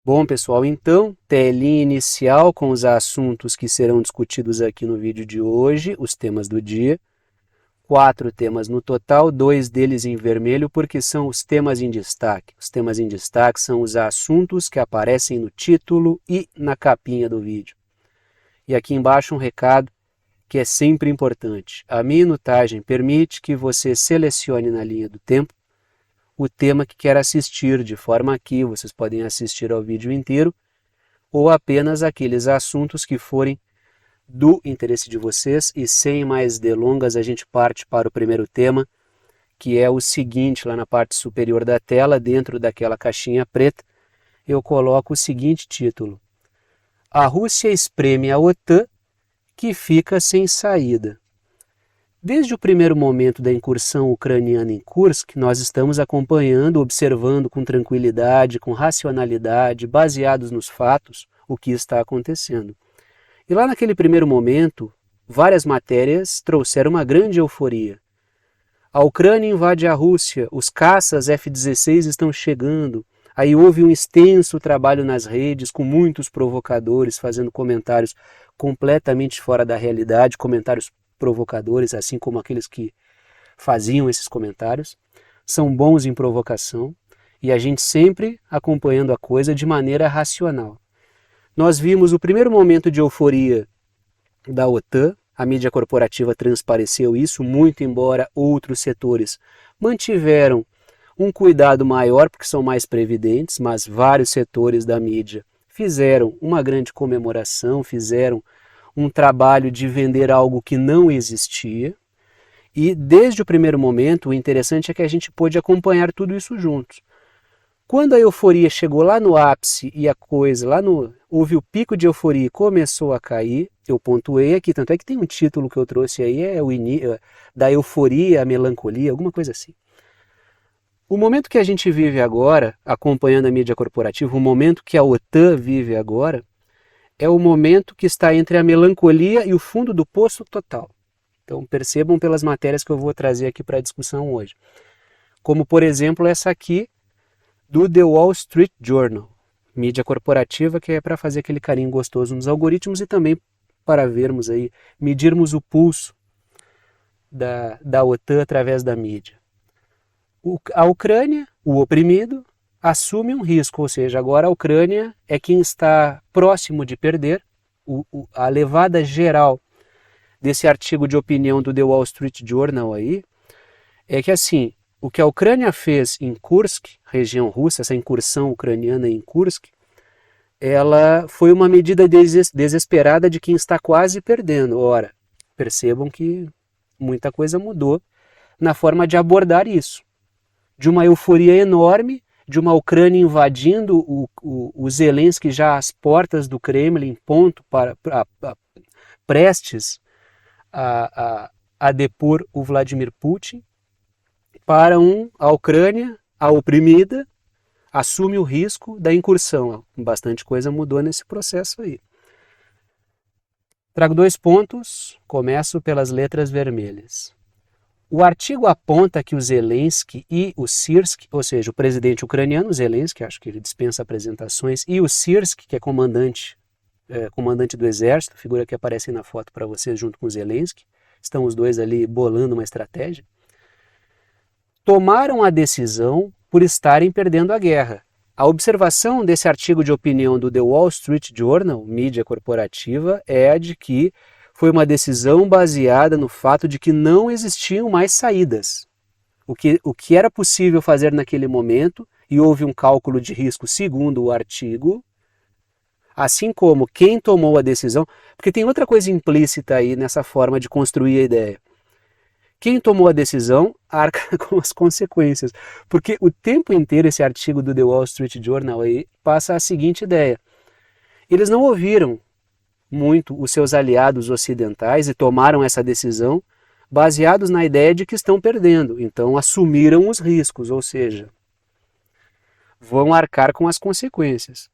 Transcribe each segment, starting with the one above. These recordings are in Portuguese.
Bom, pessoal, então, telinha inicial com os assuntos que serão discutidos aqui no vídeo de hoje, os temas do dia. 4 temas no total, 2 deles em vermelho, porque são os temas em destaque. Os temas em destaque são os assuntos que aparecem no título e na capinha do vídeo. E aqui embaixo um recado que é sempre importante. A minutagem permite que você selecione na linha do tempo o tema que quer assistir, de forma que vocês podem assistir ao vídeo inteiro ou apenas aqueles assuntos que forem do interesse de vocês. E sem mais delongas, a gente parte para o primeiro tema, que é o seguinte: lá na parte superior da tela, dentro daquela caixinha preta, eu coloco o seguinte título: A Rússia espreme a OTAN, que fica sem saída. Desde o primeiro momento da incursão ucraniana em Kursk, nós estamos acompanhando, observando com tranquilidade, com racionalidade, baseados nos fatos, o que está acontecendo. E lá naquele primeiro momento, várias matérias trouxeram uma grande euforia. A Ucrânia invade a Rússia, os caças F-16 estão chegando. Aí houve um extenso trabalho nas redes, com muitos provocadores fazendo comentários completamente fora da realidade, comentários provocadores, assim como aqueles que faziam esses comentários. São bons em provocação e a gente sempre acompanhando a coisa de maneira racional. Nós vimos o primeiro momento de euforia da OTAN, a mídia corporativa transpareceu isso, muito embora outros setores mantiveram um cuidado maior porque são mais previdentes, mas vários setores da mídia fizeram uma grande comemoração, fizeram um trabalho de vender algo que não existia. E desde o primeiro momento, o interessante é que a gente pôde acompanhar tudo isso juntos. Quando a euforia chegou lá no ápice e a coisa, houve o pico de euforia e começou a cair, eu pontuei aqui, tanto é que tem um título que eu trouxe aí, da euforia à melancolia, alguma coisa assim. O momento que a gente vive agora, acompanhando a mídia corporativa, o momento que a OTAN vive agora, é o momento que está entre a melancolia e o fundo do poço total. Então percebam pelas matérias que eu vou trazer aqui para a discussão hoje. Como, por exemplo, essa aqui do The Wall Street Journal, mídia corporativa que é para fazer aquele carinho gostoso nos algoritmos e também para vermos aí, medirmos o pulso da OTAN através da mídia. A Ucrânia, o oprimido, assume um risco, ou seja, agora a Ucrânia é quem está próximo de perder. A levada geral desse artigo de opinião do The Wall Street Journal aí é que assim, o que a Ucrânia fez em Kursk, região russa, essa incursão ucraniana em Kursk, ela foi uma medida desesperada de quem está quase perdendo. Ora, percebam que muita coisa mudou na forma de abordar isso. De uma euforia enorme, de uma Ucrânia invadindo o Zelensky já às portas do Kremlin, prestes a depor o Vladimir Putin, para a Ucrânia, a oprimida, assume o risco da incursão. Bastante coisa mudou nesse processo aí. Trago 2 pontos, começo pelas letras vermelhas. O artigo aponta que o Zelensky e o Syrskyi, ou seja, o presidente ucraniano, Zelensky, acho que ele dispensa apresentações, e o Syrskyi, que é comandante do exército, figura que aparece na foto para vocês junto com o Zelensky, estão os dois ali bolando uma estratégia, tomaram a decisão por estarem perdendo a guerra. A observação desse artigo de opinião do The Wall Street Journal, mídia corporativa, é a de que foi uma decisão baseada no fato de que não existiam mais saídas. O que era possível fazer naquele momento, e houve um cálculo de risco segundo o artigo, assim como quem tomou a decisão, porque tem outra coisa implícita aí nessa forma de construir a ideia. Quem tomou a decisão arca com as consequências, porque o tempo inteiro esse artigo do The Wall Street Journal aí passa a seguinte ideia: eles não ouviram muito os seus aliados ocidentais e tomaram essa decisão baseados na ideia de que estão perdendo, então assumiram os riscos, ou seja, vão arcar com as consequências.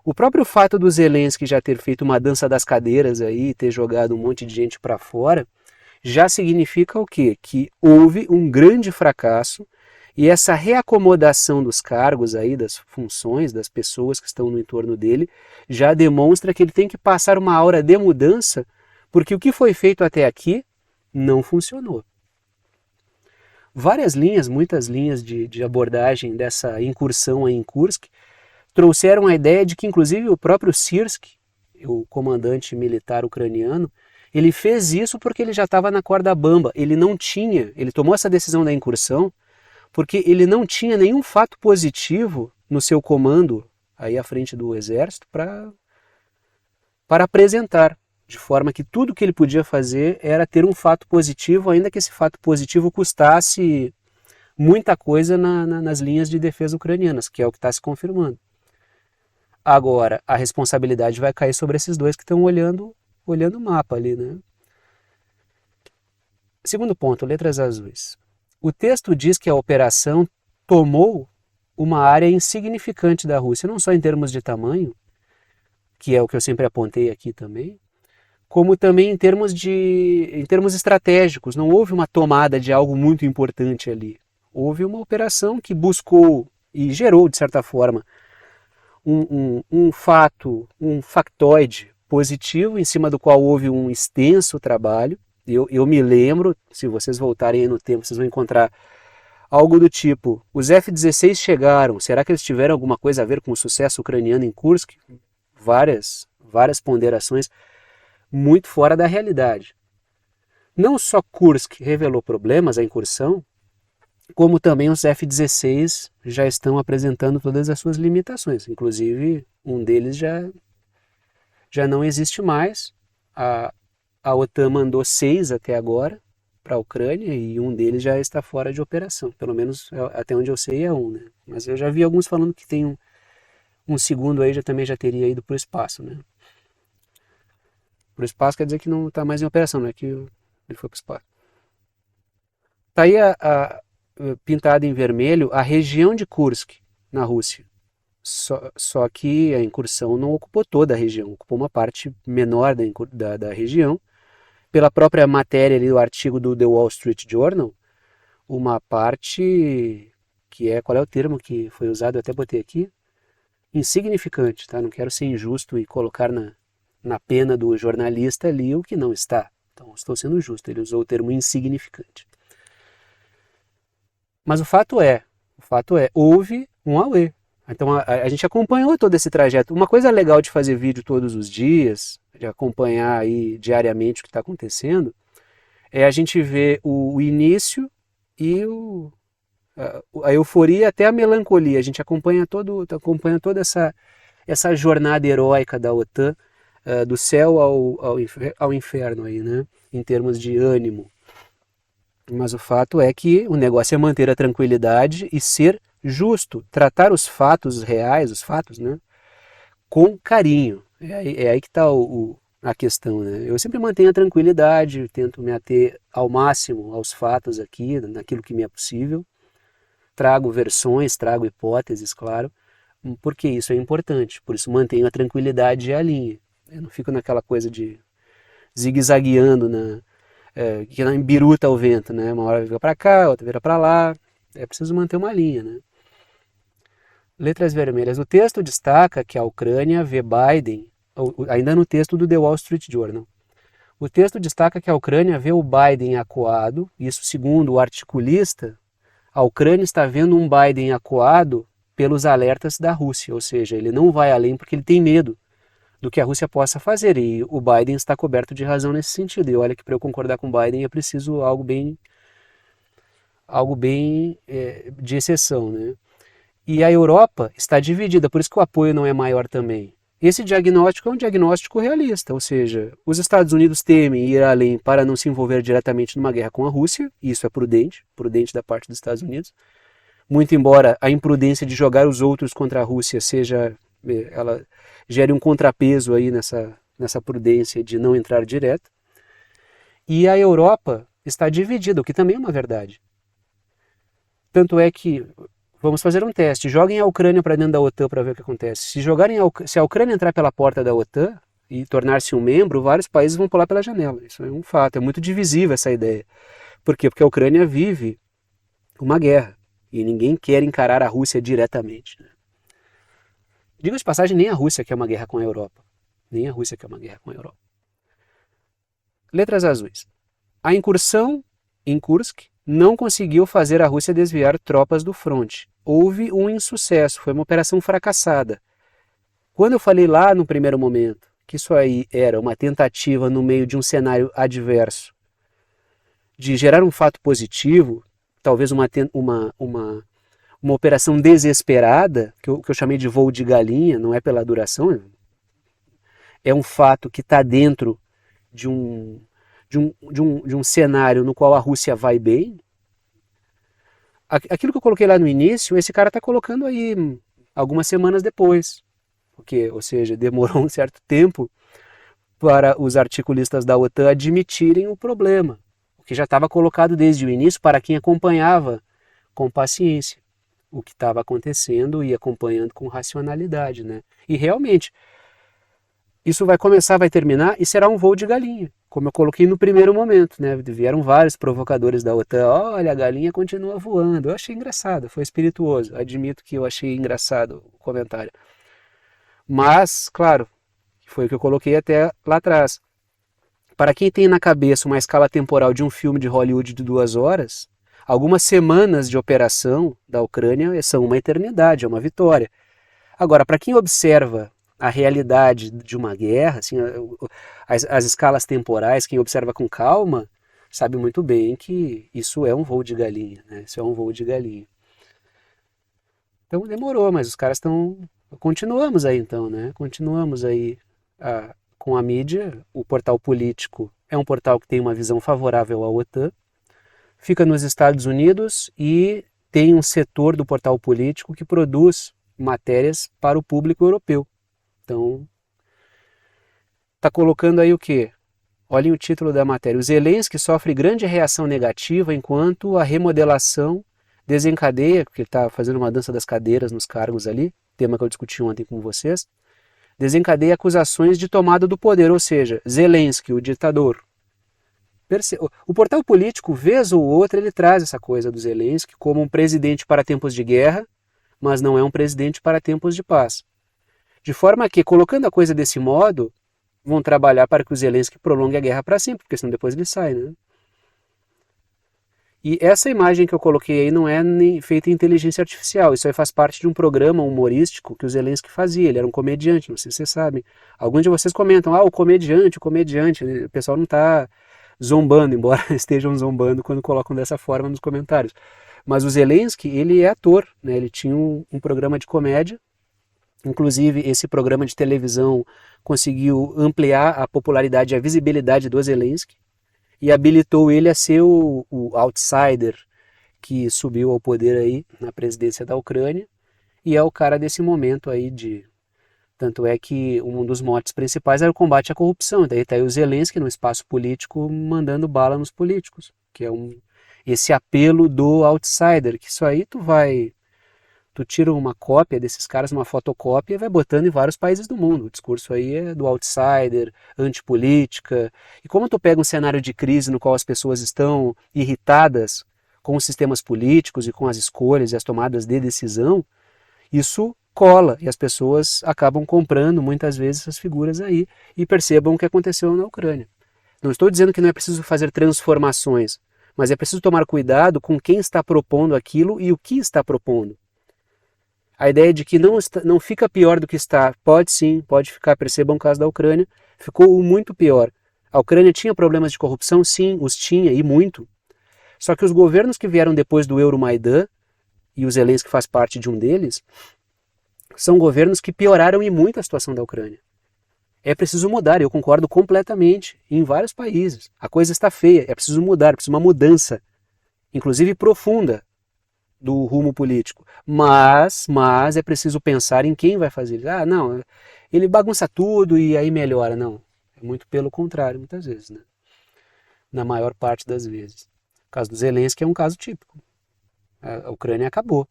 O próprio fato do Zelensky já ter feito uma dança das cadeiras aí, ter jogado um monte de gente para fora, já significa o quê? Que houve um grande fracasso E essa reacomodação dos cargos aí, das funções, das pessoas que estão no entorno dele, já demonstra que ele tem que passar uma aura de mudança, porque o que foi feito até aqui não funcionou. Várias linhas, muitas linhas de abordagem dessa incursão aí em Kursk, trouxeram a ideia de que inclusive o próprio Syrskyi, o comandante militar ucraniano, ele fez isso porque ele já estava na corda bamba, ele tomou essa decisão da incursão porque ele não tinha nenhum fato positivo no seu comando aí à frente do exército para apresentar, de forma que tudo que ele podia fazer era ter um fato positivo, ainda que esse fato positivo custasse muita coisa nas linhas de defesa ucranianas, que é o que está se confirmando. Agora, a responsabilidade vai cair sobre esses dois que estão olhando o mapa ali, né? Segundo ponto, letras azuis. O texto diz que a operação tomou uma área insignificante da Rússia, não só em termos de tamanho, que é o que eu sempre apontei aqui também, como também em termos estratégicos. Não houve uma tomada de algo muito importante ali. Houve uma operação que buscou e gerou, de certa forma, um factoide positivo, em cima do qual houve um extenso trabalho. Eu me lembro, se vocês voltarem aí no tempo, vocês vão encontrar algo do tipo: os F-16 chegaram, será que eles tiveram alguma coisa a ver com o sucesso ucraniano em Kursk? Várias ponderações muito fora da realidade. Não só Kursk revelou problemas, a incursão, como também os F-16 já estão apresentando todas as suas limitações. Inclusive, um deles já não existe mais. A OTAN mandou 6 até agora para a Ucrânia e um deles já está fora de operação. Pelo menos até onde eu sei é um, né? Mas eu já vi alguns falando que tem um segundo aí também já teria ido para o espaço, né? Para o espaço quer dizer que não está mais em operação, não é que ele foi para o espaço. Está aí pintada em vermelho a região de Kursk, na Rússia. Só que a incursão não ocupou toda a região, ocupou uma parte menor da região. Pela própria matéria ali, o artigo do The Wall Street Journal, uma parte que qual é o termo que foi usado, eu até botei aqui? Insignificante, tá? Não quero ser injusto e colocar na pena do jornalista ali o que não está. Então, estou sendo justo, ele usou o termo insignificante. Mas o fato é, houve um auê. Então a gente acompanhou todo esse trajeto. Uma coisa legal de fazer vídeo todos os dias, de acompanhar aí diariamente o que está acontecendo, é a gente ver o início e a euforia até a melancolia. A gente acompanha toda essa jornada heróica da OTAN, do céu ao inferno aí, né? Em termos de ânimo. Mas o fato é que o negócio é manter a tranquilidade e ser justo, tratar os fatos reais, os fatos, né, com carinho. É aí que está a questão, né? Eu sempre mantenho a tranquilidade, tento me ater ao máximo aos fatos aqui, naquilo que me é possível. Trago versões, trago hipóteses, claro, porque isso é importante. Por isso mantenho a tranquilidade e a linha. Eu não fico naquela coisa de zigue-zagueando, que não embiruta o vento, né? Uma hora vira para cá, outra vira para lá. É preciso manter uma linha, né? Letras vermelhas. O texto destaca que a Ucrânia vê Biden, ainda no texto do The Wall Street Journal, o texto destaca que a Ucrânia vê o Biden acuado, isso segundo o articulista, a Ucrânia está vendo um Biden acuado pelos alertas da Rússia, ou seja, ele não vai além porque ele tem medo do que a Rússia possa fazer, e o Biden está coberto de razão nesse sentido. E olha que para eu concordar com o Biden é preciso algo bem de exceção, né? E a Europa está dividida, por isso que o apoio não é maior também. Esse diagnóstico é um diagnóstico realista, ou seja, os Estados Unidos temem ir além para não se envolver diretamente numa guerra com a Rússia, e isso é prudente da parte dos Estados Unidos, muito embora a imprudência de jogar os outros contra a Rússia ela gere um contrapeso aí nessa prudência de não entrar direto. E a Europa está dividida, o que também é uma verdade. Tanto é que, vamos fazer um teste, joguem a Ucrânia para dentro da OTAN para ver o que acontece. Se a Ucrânia entrar pela porta da OTAN e tornar-se um membro, vários países vão pular pela janela. Isso é um fato, é muito divisível essa ideia. Por quê? Porque a Ucrânia vive uma guerra. E ninguém quer encarar a Rússia diretamente, né? Diga de passagem, nem a Rússia quer uma guerra com a Europa. Nem a Rússia quer uma guerra com a Europa. Letras azuis. A incursão em Kursk não conseguiu fazer a Rússia desviar tropas do fronte. Houve um insucesso, foi uma operação fracassada. Quando eu falei lá no primeiro momento que isso aí era uma tentativa no meio de um cenário adverso de gerar um fato positivo, talvez uma operação desesperada, que eu chamei de voo de galinha, não é pela duração, é um fato que está dentro de um cenário no qual a Rússia vai bem. Aquilo que eu coloquei lá no início, esse cara está colocando aí algumas semanas depois, porque, ou seja, demorou um certo tempo para os articulistas da OTAN admitirem o problema, o que já estava colocado desde o início para quem acompanhava com paciência o que estava acontecendo e acompanhando com racionalidade, né? E realmente, isso vai começar, vai terminar e será um voo de galinha, como eu coloquei no primeiro momento, né? Vieram vários provocadores da OTAN, olha, a galinha continua voando. Eu achei engraçado, foi espirituoso, admito que eu achei engraçado o comentário. Mas, claro, foi o que eu coloquei até lá atrás. Para quem tem na cabeça uma escala temporal de um filme de Hollywood de 2 horas, algumas semanas de operação da Ucrânia são uma eternidade, é uma vitória. Agora, para quem observa a realidade de uma guerra, assim, as escalas temporais, quem observa com calma, sabe muito bem que isso é um voo de galinha, né? Isso é um voo de galinha. Então demorou, mas os caras estão... Continuamos aí então, né? Continuamos aí com a mídia. O portal político é um portal que tem uma visão favorável à OTAN, fica nos Estados Unidos e tem um setor do portal político que produz matérias para o público europeu. Então, está colocando aí o quê? Olhem o título da matéria. O Zelensky sofre grande reação negativa enquanto a remodelação desencadeia, porque ele está fazendo uma dança das cadeiras nos cargos ali, tema que eu discuti ontem com vocês, desencadeia acusações de tomada do poder, ou seja, Zelensky, o ditador. O portal político, vez ou outra, ele traz essa coisa do Zelensky como um presidente para tempos de guerra, mas não é um presidente para tempos de paz. De forma que, colocando a coisa desse modo, vão trabalhar para que o Zelensky prolongue a guerra para sempre, porque senão depois ele sai, né? E essa imagem que eu coloquei aí não é feita em inteligência artificial, isso aí faz parte de um programa humorístico que o Zelensky fazia, ele era um comediante, não sei se vocês sabem. Alguns de vocês comentam, o comediante, o pessoal não está zombando, embora estejam zombando quando colocam dessa forma nos comentários. Mas o Zelensky, ele é ator, né? Ele tinha um programa de comédia. Inclusive, esse programa de televisão conseguiu ampliar a popularidade e a visibilidade do Zelensky e habilitou ele a ser o outsider que subiu ao poder aí na presidência da Ucrânia e é o cara desse momento aí de... Tanto é que um dos motes principais era o combate à corrupção. Daí está aí o Zelensky no espaço político mandando bala nos políticos, que é esse apelo do outsider, que isso aí tu tira uma cópia desses caras, uma fotocópia, e vai botando em vários países do mundo. O discurso aí é do outsider, antipolítica. E como tu pega um cenário de crise no qual as pessoas estão irritadas com os sistemas políticos e com as escolhas e as tomadas de decisão, isso cola e as pessoas acabam comprando muitas vezes essas figuras aí e percebam o que aconteceu na Ucrânia. Não estou dizendo que não é preciso fazer transformações, mas é preciso tomar cuidado com quem está propondo aquilo e o que está propondo. A ideia de que não fica pior do que está, pode sim, pode ficar. Percebam o caso da Ucrânia, ficou muito pior. A Ucrânia tinha problemas de corrupção? Sim, os tinha, e muito. Só que os governos que vieram depois do Euromaidan, e o Zelensky faz parte de um deles, são governos que pioraram e muito a situação da Ucrânia. É preciso mudar, eu concordo completamente, em vários países. A coisa está feia, é preciso mudar, é preciso uma mudança, inclusive profunda, do rumo político. Mas é preciso pensar em quem vai fazer. Não, ele bagunça tudo e aí melhora. Não, é muito pelo contrário, muitas vezes, né? Na maior parte das vezes. O caso do Zelensky é um caso típico. A Ucrânia acabou.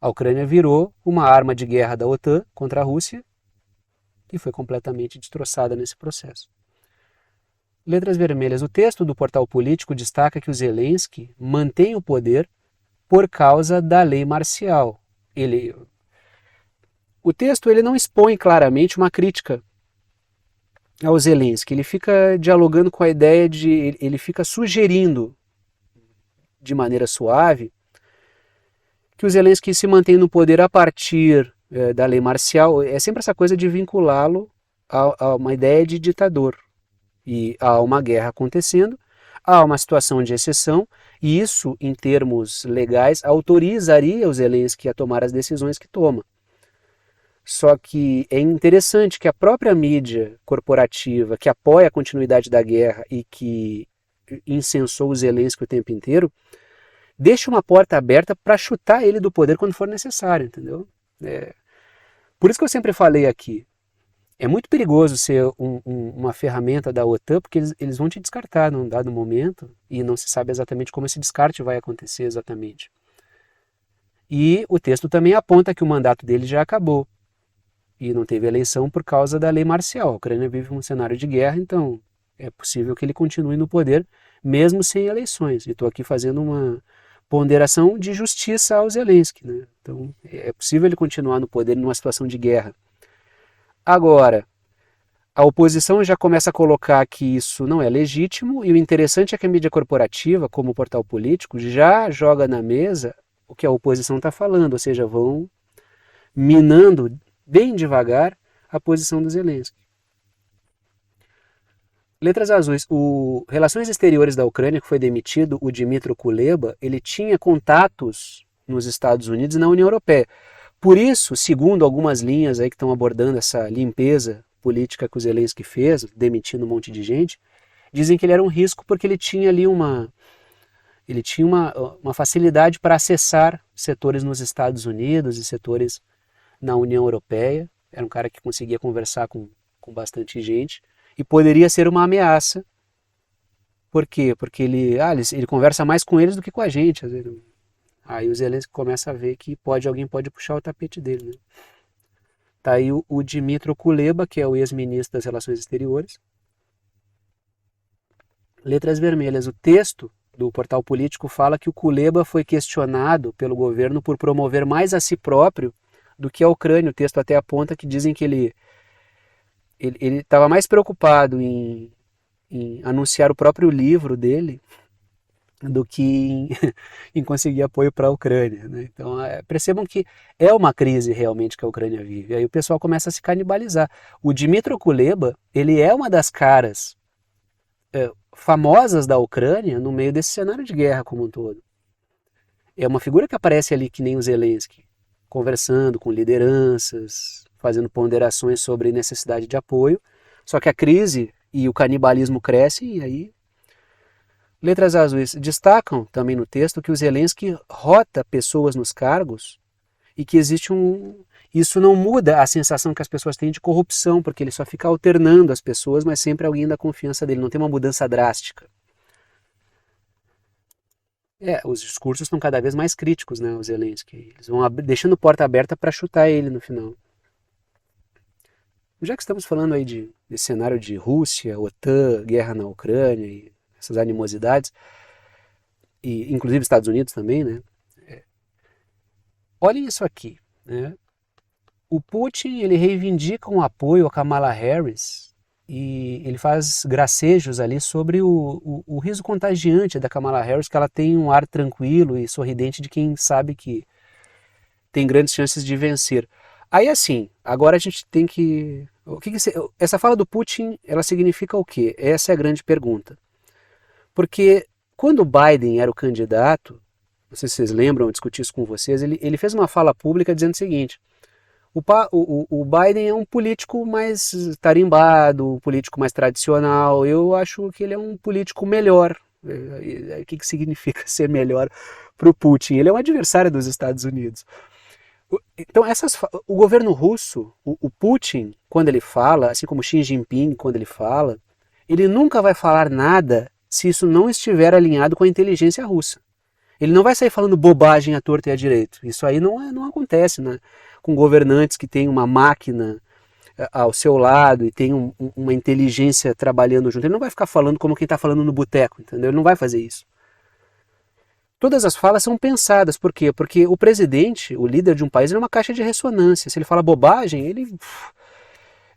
A Ucrânia virou uma arma de guerra da OTAN contra a Rússia e foi completamente destroçada nesse processo. Letras vermelhas. O texto do portal político destaca que o Zelensky mantém o poder por causa da lei marcial. O texto ele não expõe claramente uma crítica ao Zelensky, ele fica dialogando com a ideia ele fica sugerindo de maneira suave que o Zelensky se mantém no poder a partir da lei marcial. É sempre essa coisa de vinculá-lo a uma ideia de ditador. E há uma guerra acontecendo, há uma situação de exceção, e isso, em termos legais, autorizaria o Zelensky a tomar as decisões que toma. Só que é interessante que a própria mídia corporativa, que apoia a continuidade da guerra e que incensou o Zelensky o tempo inteiro, deixa uma porta aberta para chutar ele do poder quando for necessário, entendeu? Por isso que eu sempre falei aqui, é muito perigoso ser uma ferramenta da OTAN, porque eles vão te descartar num dado momento e não se sabe exatamente como esse descarte vai acontecer exatamente. E o texto também aponta que o mandato dele já acabou e não teve eleição por causa da lei marcial. A Ucrânia vive um cenário de guerra, então é possível que ele continue no poder mesmo sem eleições. E estou aqui fazendo uma ponderação de justiça ao Zelensky, né? Então é possível ele continuar no poder numa situação de guerra. Agora, a oposição já começa a colocar que isso não é legítimo, e o interessante é que a mídia corporativa, como o portal político, já joga na mesa o que a oposição está falando, ou seja, vão minando bem devagar a posição do Zelensky. Letras azuis. O Relações Exteriores da Ucrânia, que foi demitido, o Dmytro Kuleba, ele tinha contatos nos Estados Unidos e na União Europeia. Por isso, segundo algumas linhas aí que estão abordando essa limpeza política que o Zelensky fez, demitindo um monte de gente, dizem que ele era um risco porque ele tinha ali uma facilidade para acessar setores nos Estados Unidos e setores na União Europeia. Era um cara que conseguia conversar com bastante gente e poderia ser uma ameaça. Por quê? Porque ele conversa mais com eles do que com a gente. Aí o Zelensky começa a ver que alguém pode puxar o tapete dele, né? Tá aí o Dmytro Kuleba, que é o ex-ministro das Relações Exteriores. Letras vermelhas. O texto do portal político fala que o Kuleba foi questionado pelo governo por promover mais a si próprio do que a Ucrânia. O texto até aponta que dizem que ele estava mais preocupado em anunciar o próprio livro dele do que em conseguir apoio para a Ucrânia, né? Então percebam que é uma crise realmente que a Ucrânia vive. Aí o pessoal começa a se canibalizar. O Dmytro Kuleba, ele é uma das caras famosas da Ucrânia no meio desse cenário de guerra como um todo. É uma figura que aparece ali que nem o Zelensky, conversando com lideranças, fazendo ponderações sobre necessidade de apoio, só que a crise e o canibalismo crescem e aí... Letras azuis destacam também no texto que o Zelensky rota pessoas nos cargos e que existe isso não muda a sensação que as pessoas têm de corrupção, porque ele só fica alternando as pessoas, mas sempre alguém da confiança dele, não tem uma mudança drástica. Os discursos estão cada vez mais críticos, né, o Zelensky. Eles vão deixando porta aberta para chutar ele no final. Já que estamos falando aí desse cenário de Rússia, OTAN, guerra na Ucrânia e essas animosidades, e inclusive Estados Unidos também, né? Olhem isso aqui, né? O Putin, ele reivindica um apoio a Kamala Harris e ele faz gracejos ali sobre o riso contagiante da Kamala Harris, que ela tem um ar tranquilo e sorridente de quem sabe que tem grandes chances de vencer. Aí assim, agora a gente tem que... essa fala do Putin, ela significa o quê? Essa é a grande pergunta. Porque quando o Biden era o candidato, não sei se vocês lembram, eu discuti isso com vocês, ele fez uma fala pública dizendo o seguinte: o Biden é um político mais tarimbado, um político mais tradicional, eu acho que ele é um político melhor. O que significa ser melhor para o Putin? Ele é um adversário dos Estados Unidos. Então o governo russo, o Putin, quando ele fala, assim como Xi Jinping, quando ele fala, ele nunca vai falar nada se isso não estiver alinhado com a inteligência russa. Ele não vai sair falando bobagem à torta e à direita. Isso aí não acontece, né? Com governantes que têm uma máquina ao seu lado e tem uma inteligência trabalhando junto. Ele não vai ficar falando como quem está falando no boteco, entendeu? Ele não vai fazer isso. Todas as falas são pensadas. Por quê? Porque o presidente, o líder de um país, ele é uma caixa de ressonância. Se ele fala bobagem,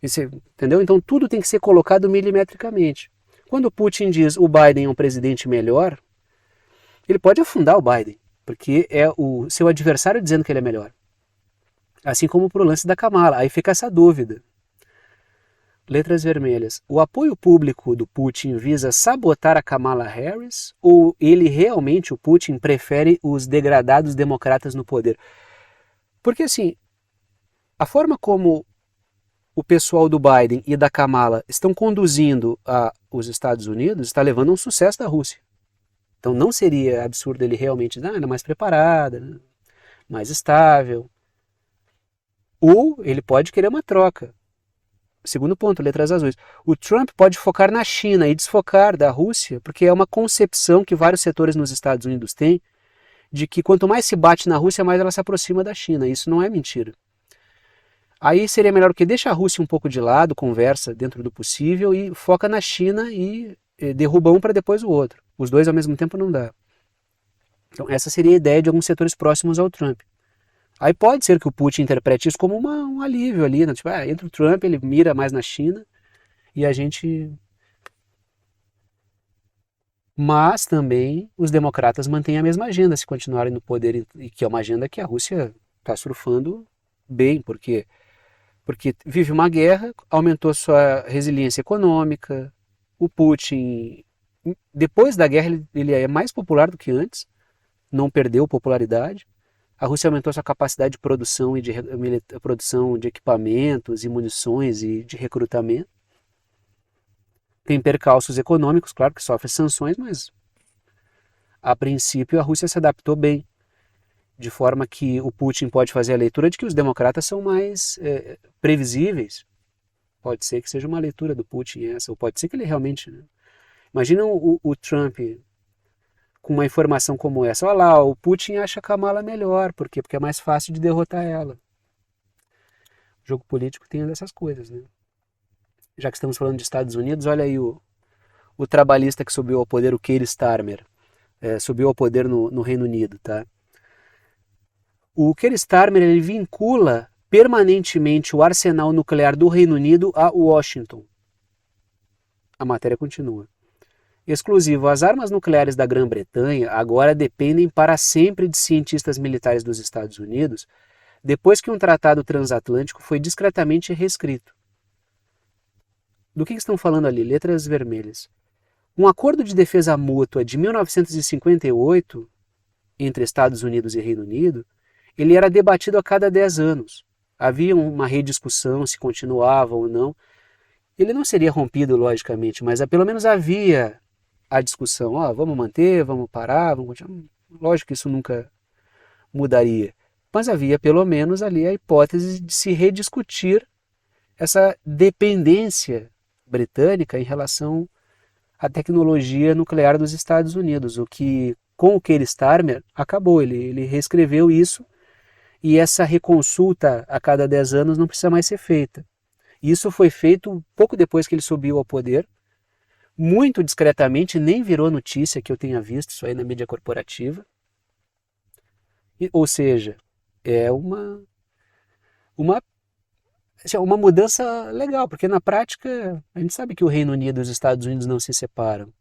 entendeu? Então tudo tem que ser colocado milimetricamente. Quando o Putin diz o Biden é um presidente melhor, ele pode afundar o Biden, porque é o seu adversário dizendo que ele é melhor. Assim como pro lance da Kamala. Aí fica essa dúvida. Letras vermelhas. O apoio público do Putin visa sabotar a Kamala Harris ou ele realmente, o Putin, prefere os degradados democratas no poder? Porque assim, a forma como o pessoal do Biden e da Kamala estão conduzindo os Estados Unidos está levando a um sucesso da Rússia. Então não seria absurdo ele realmente dizer, ela é mais preparada, né? Mais estável. Ou ele pode querer uma troca. Segundo ponto, letras azuis. O Trump pode focar na China e desfocar da Rússia, porque é uma concepção que vários setores nos Estados Unidos têm de que quanto mais se bate na Rússia, mais ela se aproxima da China. Isso não é mentira. Aí seria melhor que deixa a Rússia um pouco de lado, conversa dentro do possível e foca na China e derruba um para depois o outro. Os dois ao mesmo tempo não dá. Então essa seria a ideia de alguns setores próximos ao Trump. Aí pode ser que o Putin interprete isso como um alívio ali, né? Tipo, entre o Trump, ele mira mais na China e a gente... Mas também os democratas mantêm a mesma agenda se continuarem no poder, e que é uma agenda que a Rússia está surfando bem, porque vive uma guerra, aumentou sua resiliência econômica, o Putin, depois da guerra, ele é mais popular do que antes, não perdeu popularidade. A Rússia aumentou sua capacidade de produção e de produção de equipamentos e munições e de recrutamento. Tem percalços econômicos, claro que sofre sanções, mas a princípio a Rússia se adaptou bem, de forma que o Putin pode fazer a leitura de que os democratas são mais previsíveis. Pode ser que seja uma leitura do Putin essa, ou pode ser que ele realmente... Né? Imagina o Trump com uma informação como essa. Olha lá, o Putin acha a Kamala melhor. Por quê? Porque é mais fácil de derrotar ela. O jogo político tem dessas coisas, né? Já que estamos falando de Estados Unidos, olha aí o trabalhista que subiu ao poder, o Keir Starmer, subiu ao poder no Reino Unido, tá? O Keir Starmer, ele vincula permanentemente o arsenal nuclear do Reino Unido a Washington. A matéria continua. Exclusivo, as armas nucleares da Grã-Bretanha agora dependem para sempre de cientistas militares dos Estados Unidos, depois que um tratado transatlântico foi discretamente reescrito. Do que estão falando ali? Letras vermelhas. Um acordo de defesa mútua de 1958 entre Estados Unidos e Reino Unido, ele era debatido a cada 10 anos. Havia uma rediscussão se continuava ou não. Ele não seria rompido, logicamente, mas pelo menos havia a discussão, vamos manter, vamos parar, vamos continuar. Lógico que isso nunca mudaria, mas havia pelo menos ali a hipótese de se rediscutir essa dependência britânica em relação à tecnologia nuclear dos Estados Unidos, o que com o Keir Starmer acabou, ele reescreveu isso e essa reconsulta a cada 10 anos não precisa mais ser feita. Isso foi feito pouco depois que ele subiu ao poder, muito discretamente, nem virou notícia que eu tenha visto isso aí na mídia corporativa. Ou seja, é uma mudança legal, porque na prática a gente sabe que o Reino Unido e os Estados Unidos não se separam.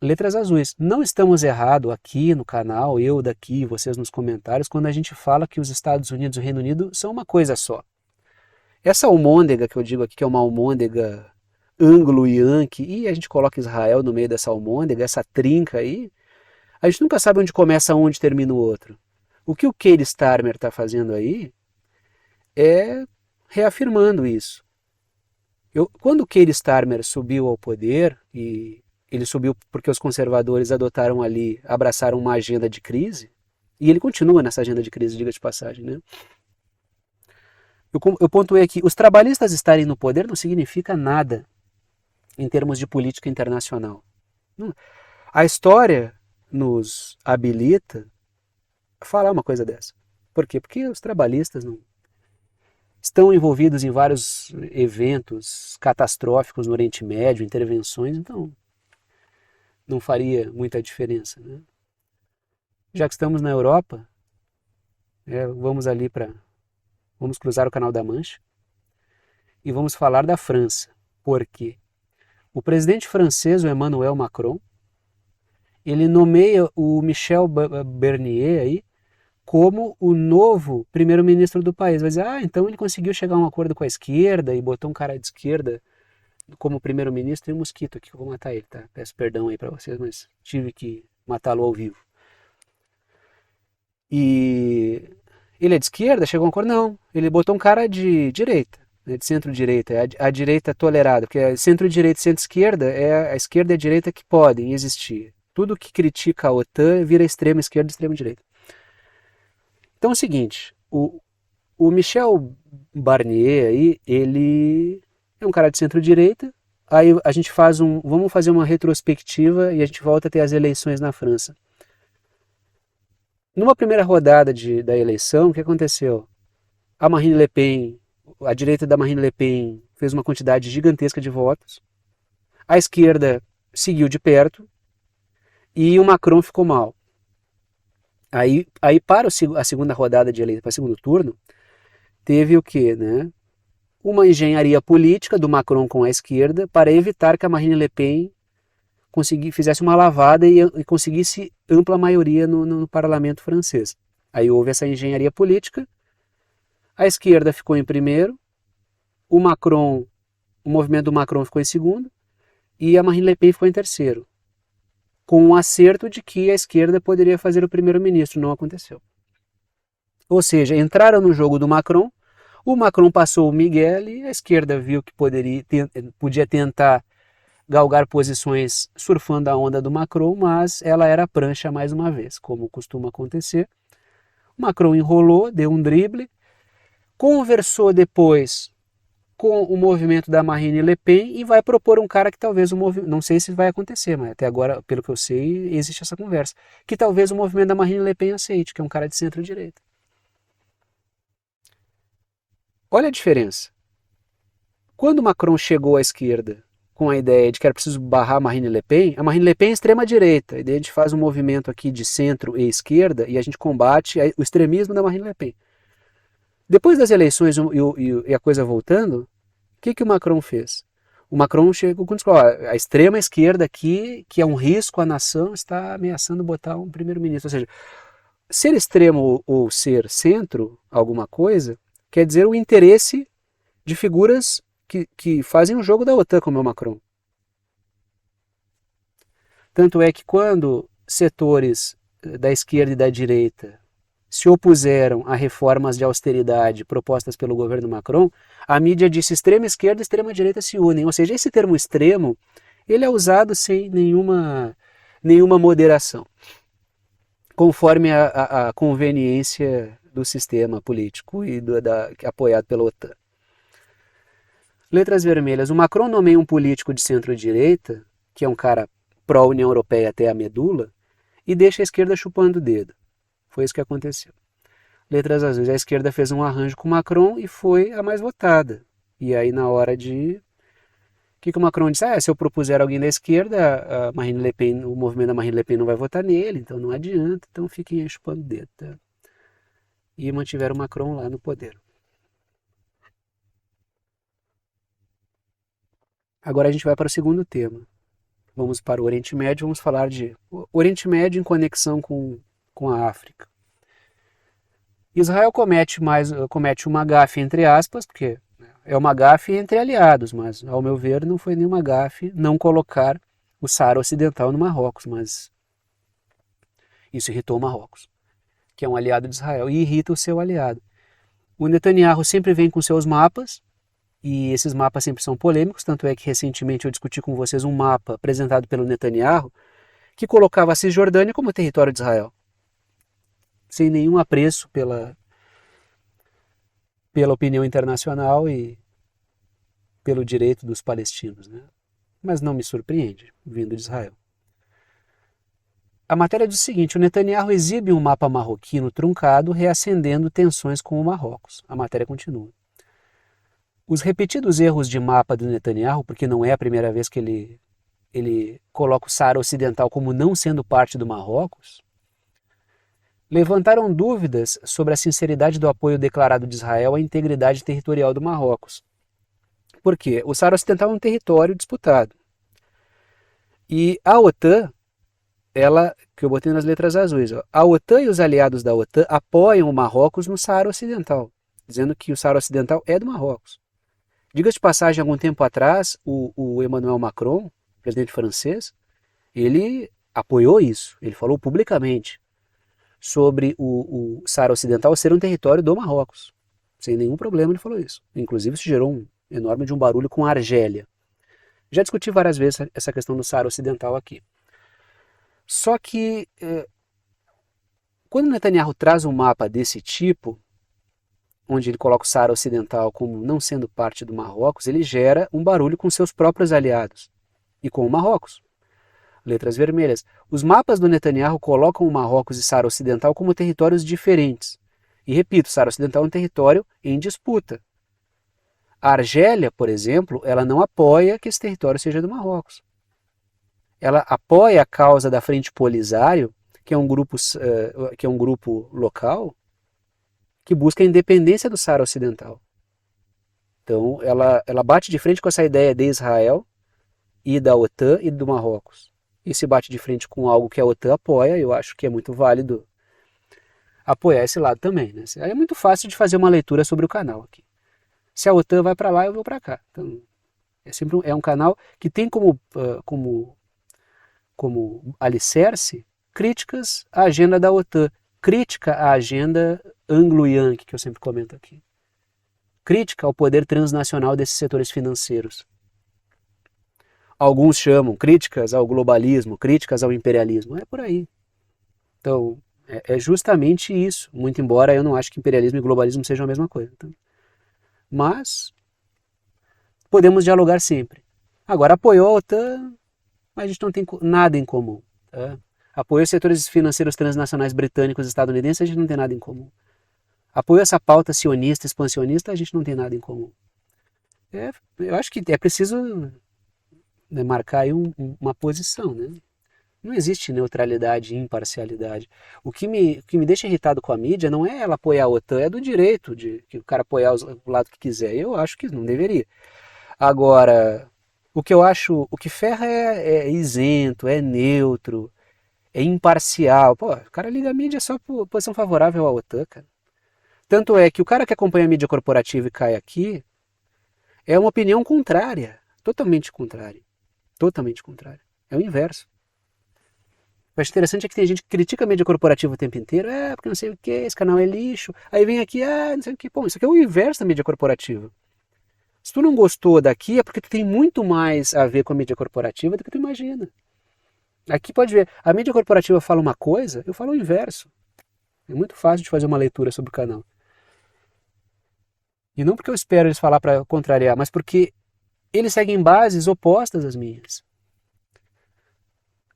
Letras azuis. Não estamos errados aqui no canal, eu daqui, vocês nos comentários, quando a gente fala que os Estados Unidos e o Reino Unido são uma coisa só. Essa almôndega que eu digo aqui, que é uma almôndega anglo-yankee, e a gente coloca Israel no meio dessa almôndega, essa trinca aí, a gente nunca sabe onde começa um, onde termina o outro. O que o Keir Starmer está fazendo aí é reafirmando isso. Quando o Keir Starmer subiu ao poder, e ele subiu porque os conservadores adotaram ali, abraçaram uma agenda de crise, e ele continua nessa agenda de crise, diga de passagem, né? Eu pontuei aqui, os trabalhistas estarem no poder não significa nada em termos de política internacional. A história nos habilita a falar uma coisa dessa. Por quê? Porque os trabalhistas não estão envolvidos em vários eventos catastróficos no Oriente Médio, intervenções, então não faria muita diferença, né? já que estamos na Europa, vamos cruzar o Canal da Mancha e vamos falar da França. Por quê? O presidente francês, o Emmanuel Macron, ele nomeia o Michel Barnier aí como o novo primeiro-ministro do país. Vai dizer, então ele conseguiu chegar a um acordo com a esquerda e botou um cara de esquerda como primeiro-ministro. Tem um mosquito aqui que eu vou matar ele, tá? Peço perdão aí para vocês, mas tive que matá-lo ao vivo. E ele é de esquerda? Chegou a um acordo? Não. Ele botou um cara de direita, né, de centro-direita, é a direita tolerada, porque centro-direita e centro-esquerda é a esquerda e a direita que podem existir. Tudo que critica a OTAN vira extrema esquerda e extrema direita. Então é o seguinte, o Michel Barnier aí, ele é um cara de centro-direita, aí a gente vamos fazer uma retrospectiva e a gente volta a ter as eleições na França. Numa primeira rodada da eleição, o que aconteceu? A Marine Le Pen, a direita da Marine Le Pen fez uma quantidade gigantesca de votos, a esquerda seguiu de perto e o Macron ficou mal. Aí para a segunda rodada de eleição, para o segundo turno, teve o quê, né? Uma engenharia política do Macron com a esquerda para evitar que a Marine Le Pen fizesse uma lavada e conseguisse ampla maioria no parlamento francês. Aí houve essa engenharia política, a esquerda ficou em primeiro, o movimento do Macron ficou em segundo e a Marine Le Pen ficou em terceiro, com um acerto de que a esquerda poderia fazer o primeiro-ministro. Não aconteceu. Ou seja, entraram no jogo do Macron, o Macron passou o Miguel e a esquerda viu que podia tentar galgar posições surfando a onda do Macron, mas ela era prancha mais uma vez, como costuma acontecer. O Macron enrolou, deu um drible, conversou depois com o movimento da Marine Le Pen e vai propor um cara que talvez o movimento, não sei se vai acontecer, mas até agora, pelo que eu sei, existe essa conversa, que talvez o movimento da Marine Le Pen aceite, que é um cara de centro-direita. Olha a diferença. Quando Macron chegou à esquerda com a ideia de que era preciso barrar a Marine Le Pen é extrema-direita, e daí a gente faz um movimento aqui de centro e esquerda e a gente combate o extremismo da Marine Le Pen. Depois das eleições e a coisa voltando, o que o Macron fez? O Macron chegou com a extrema-esquerda aqui, que é um risco à nação, está ameaçando botar um primeiro-ministro. Ou seja, ser extremo ou ser centro, alguma coisa, quer dizer o interesse de figuras que fazem o jogo da OTAN, como é o Macron. Tanto é que quando setores da esquerda e da direita se opuseram a reformas de austeridade propostas pelo governo Macron, a mídia disse extrema esquerda e extrema direita se unem. Ou seja, esse termo extremo, ele é usado sem nenhuma moderação, conforme a conveniência do sistema político e apoiado pela OTAN. Letras vermelhas. O Macron nomeia um político de centro-direita, que é um cara pró-União Europeia até a medula, e deixa a esquerda chupando o dedo. Foi isso que aconteceu. Letras azuis. A esquerda fez um arranjo com o Macron e foi a mais votada. E aí na hora de... O que o Macron disse? Se eu propuser alguém da esquerda, a Marine Le Pen, o movimento da Marine Le Pen não vai votar nele, então não adianta, então fiquem aí chupando o dedo. Tá? E mantiveram o Macron lá no poder. Agora a gente vai para o segundo tema. Vamos para o Oriente Médio, vamos falar de Oriente Médio em conexão com a África. Israel comete uma gafe entre aspas, porque é uma gafe entre aliados, mas ao meu ver não foi nenhuma gafe não colocar o Saara Ocidental no Marrocos, mas isso irritou o Marrocos, que é um aliado de Israel, e irrita o seu aliado. O Netanyahu sempre vem com seus mapas, e esses mapas sempre são polêmicos, tanto é que recentemente eu discuti com vocês um mapa apresentado pelo Netanyahu que colocava a Cisjordânia como território de Israel, sem nenhum apreço pela opinião internacional e pelo direito dos palestinos, né? Mas não me surpreende, vindo de Israel. A matéria diz o seguinte: o Netanyahu exibe um mapa marroquino truncado, reacendendo tensões com o Marrocos. A matéria continua. Os repetidos erros de mapa do Netanyahu, porque não é a primeira vez que ele coloca o Saara Ocidental como não sendo parte do Marrocos, levantaram dúvidas sobre a sinceridade do apoio declarado de Israel à integridade territorial do Marrocos. Por quê? O Saara Ocidental é um território disputado. E a OTAN, ela, que eu botei nas letras azuis, ó, a OTAN e os aliados da OTAN apoiam o Marrocos no Saara Ocidental, dizendo que o Saara Ocidental é do Marrocos. Diga-se de passagem, algum tempo atrás, o Emmanuel Macron, presidente francês, ele apoiou isso, ele falou publicamente sobre o Saara Ocidental ser um território do Marrocos. Sem nenhum problema ele falou isso. Inclusive isso gerou um enorme de um barulho com a Argélia. Já discuti várias vezes essa questão do Saara Ocidental aqui. Só que quando Netanyahu traz um mapa desse tipo, onde ele coloca o Saara Ocidental como não sendo parte do Marrocos, ele gera um barulho com seus próprios aliados e com o Marrocos. Letras vermelhas. Os mapas do Netanyahu colocam o Marrocos e Saara Ocidental como territórios diferentes. E repito, Saara Ocidental é um território em disputa. A Argélia, por exemplo, ela não apoia que esse território seja do Marrocos. Ela apoia a causa da Frente Polisário, que é um grupo local, que busca a independência do Saara Ocidental. Então, ela bate de frente com essa ideia de Israel e da OTAN e do Marrocos. E se bate de frente com algo que a OTAN apoia, eu acho que é muito válido apoiar esse lado também. Né? Aí é muito fácil de fazer uma leitura sobre o canal aqui. Se a OTAN vai para lá, eu vou para cá. Então, é um canal que tem como alicerce críticas à agenda da OTAN, crítica à agenda anglo-yankee, que eu sempre comento aqui. Crítica ao poder transnacional desses setores financeiros. Alguns chamam críticas ao globalismo, críticas ao imperialismo. É por aí. Então, é justamente isso. Muito embora eu não ache que imperialismo e globalismo sejam a mesma coisa. Então, mas podemos dialogar sempre. Agora, apoiou a OTAN, mas a gente não tem nada em comum. Tá? Apoiou os setores financeiros transnacionais britânicos e estadunidenses, a gente não tem nada em comum. Apoiou essa pauta sionista, expansionista, a gente não tem nada em comum. Eu acho que é preciso marcar aí uma posição. Né? Não existe neutralidade e imparcialidade. O que me deixa irritado com a mídia não é ela apoiar a OTAN, é do direito de que o cara apoiar o lado que quiser. Eu acho que não deveria. Agora, o que eu acho, o que ferra é isento, é neutro, é imparcial. Pô, o cara liga a mídia só por posição favorável à OTAN, cara. Tanto é que o cara que acompanha a mídia corporativa e cai aqui é uma opinião contrária, totalmente contrária. Totalmente contrária. É o inverso. O que eu acho interessante é que tem gente que critica a mídia corporativa o tempo inteiro, porque não sei o que, esse canal é lixo. Aí vem aqui, não sei o que. Bom, isso aqui é o inverso da mídia corporativa. Se tu não gostou daqui é porque tu tem muito mais a ver com a mídia corporativa do que tu imagina. Aqui pode ver, a mídia corporativa fala uma coisa, eu falo o inverso. É muito fácil de fazer uma leitura sobre o canal. E não porque eu espero eles falar para contrariar, mas porque eles seguem bases opostas às minhas.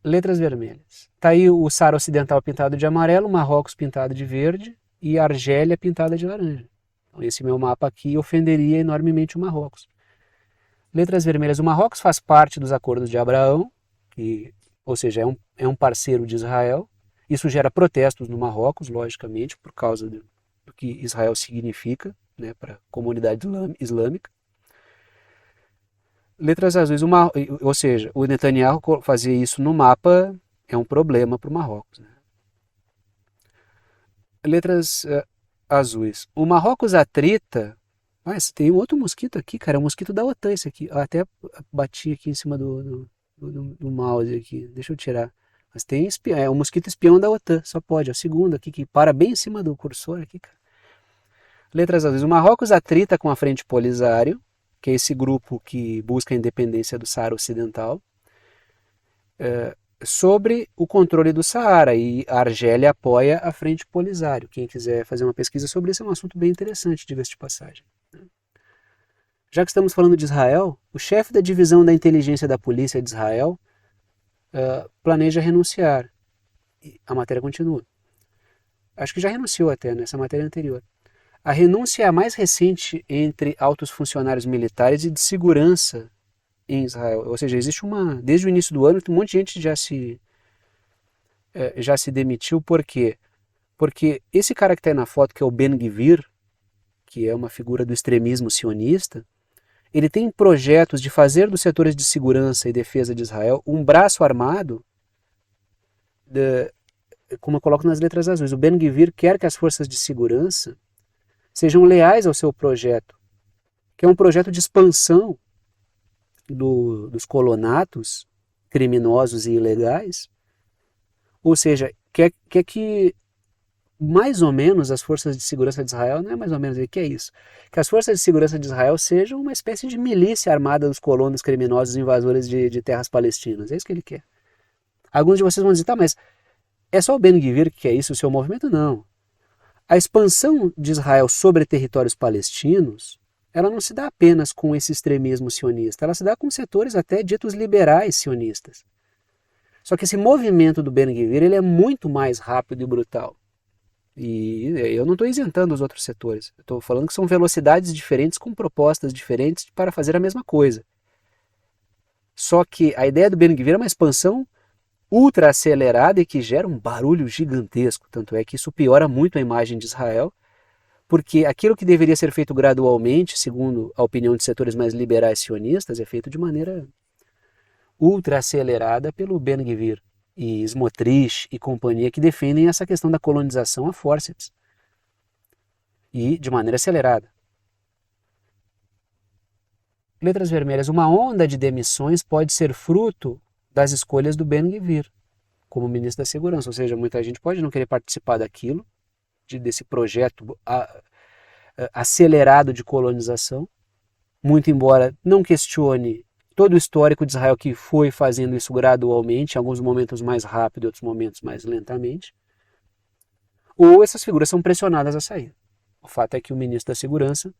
Letras vermelhas. Tá aí o Saara Ocidental pintado de amarelo, Marrocos pintado de verde e Argélia pintada de laranja. Então, esse meu mapa aqui ofenderia enormemente o Marrocos. Letras vermelhas. O Marrocos faz parte dos acordos de Abraão, ou seja, é um parceiro de Israel. Isso gera protestos no Marrocos, logicamente, por causa do que Israel significa, né, para a comunidade islâmica. Letras azuis, ou seja, o Netanyahu fazer isso no mapa é um problema para o Marrocos. Né? Letras azuis. O Marrocos atrita. Tem um outro mosquito aqui, cara. É um mosquito da OTAN esse aqui. Eu até bati aqui em cima do mouse aqui. Deixa eu tirar. Mas tem é um mosquito espião da OTAN. Só pode. É o segundo aqui que para bem em cima do cursor aqui, cara. Letras azuis. O Marrocos atrita com a Frente Polisário, que é esse grupo que busca a independência do Saara Ocidental, sobre o controle do Saara, e a Argélia apoia a Frente Polisário. Quem quiser fazer uma pesquisa sobre isso é um assunto bem interessante, diga-se de passagem. Já que estamos falando de Israel, o chefe da divisão da inteligência da polícia de Israel planeja renunciar. E a matéria continua. Acho que já renunciou até nessa matéria anterior. A renúncia é a mais recente entre altos funcionários militares e de segurança em Israel. Ou seja, existe desde o início do ano, um monte de gente já se demitiu. Por quê? Porque esse cara que está aí na foto, que é o Ben-Gvir, que é uma figura do extremismo sionista, ele tem projetos de fazer dos setores de segurança e defesa de Israel um braço armado, como eu coloco nas letras azuis. O Ben-Gvir quer que as forças de segurança sejam leais ao seu projeto, que é um projeto de expansão dos colonatos criminosos e ilegais, ou seja, quer que mais ou menos as forças de segurança de Israel, não é mais ou menos, o que é isso? Que as forças de segurança de Israel sejam uma espécie de milícia armada dos colonos criminosos invasores de terras palestinas. É isso que ele quer. Alguns de vocês vão dizer, tá, mas é só o Ben-Gvir que quer isso, o seu movimento? Não. A expansão de Israel sobre territórios palestinos, ela não se dá apenas com esse extremismo sionista, ela se dá com setores até ditos liberais sionistas. Só que esse movimento do Ben-Gvir, ele é muito mais rápido e brutal. E eu não estou isentando os outros setores. Estou falando que são velocidades diferentes com propostas diferentes para fazer a mesma coisa. Só que a ideia do Ben-Gvir é uma expansão ultra acelerada e que gera um barulho gigantesco. Tanto é que isso piora muito a imagem de Israel, porque aquilo que deveria ser feito gradualmente, segundo a opinião de setores mais liberais sionistas, é feito de maneira ultra acelerada pelo Ben-Gvir e Smotrich e companhia, que defendem essa questão da colonização a fórceps e de maneira acelerada. Letras vermelhas. Uma onda de demissões pode ser fruto das escolhas do Ben-Gvir como ministro da Segurança, ou seja, muita gente pode não querer participar daquilo, desse projeto acelerado de colonização, muito embora não questione todo o histórico de Israel que foi fazendo isso gradualmente, em alguns momentos mais rápido, outros momentos mais lentamente, ou essas figuras são pressionadas a sair. O fato é que o ministro da Segurança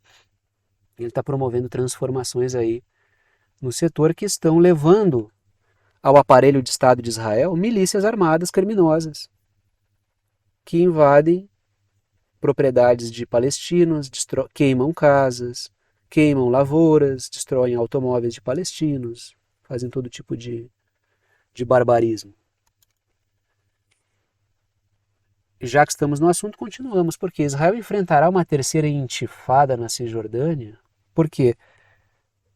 ele está promovendo transformações aí no setor que estão levando ao aparelho de Estado de Israel milícias armadas criminosas que invadem propriedades de palestinos, queimam casas, queimam lavouras, destroem automóveis de palestinos, fazem todo tipo de barbarismo. Já que estamos no assunto, continuamos, porque Israel enfrentará uma terceira intifada na Cisjordânia, porque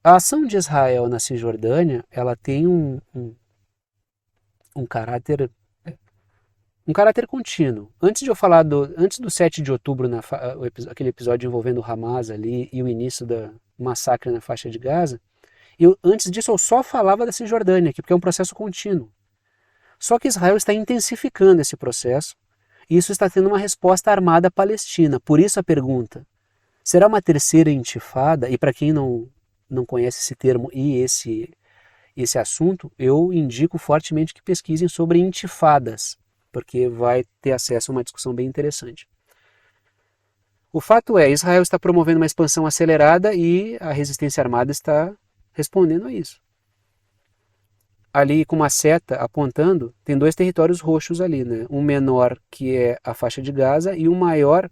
a ação de Israel na Cisjordânia ela tem um caráter contínuo. Antes do 7 de outubro, aquele episódio envolvendo o Hamas ali e o início do massacre na faixa de Gaza, antes disso eu só falava da Cisjordânia aqui, porque é um processo contínuo. Só que Israel está intensificando esse processo e isso está tendo uma resposta armada palestina. Por isso a pergunta, será uma terceira intifada? E para quem não conhece esse termo e esse assunto, eu indico fortemente que pesquisem sobre intifadas, porque vai ter acesso a uma discussão bem interessante. O fato é, Israel está promovendo uma expansão acelerada e a resistência armada está respondendo a isso. Ali com uma seta apontando, tem dois territórios roxos ali, né? Um menor que é a faixa de Gaza e um maior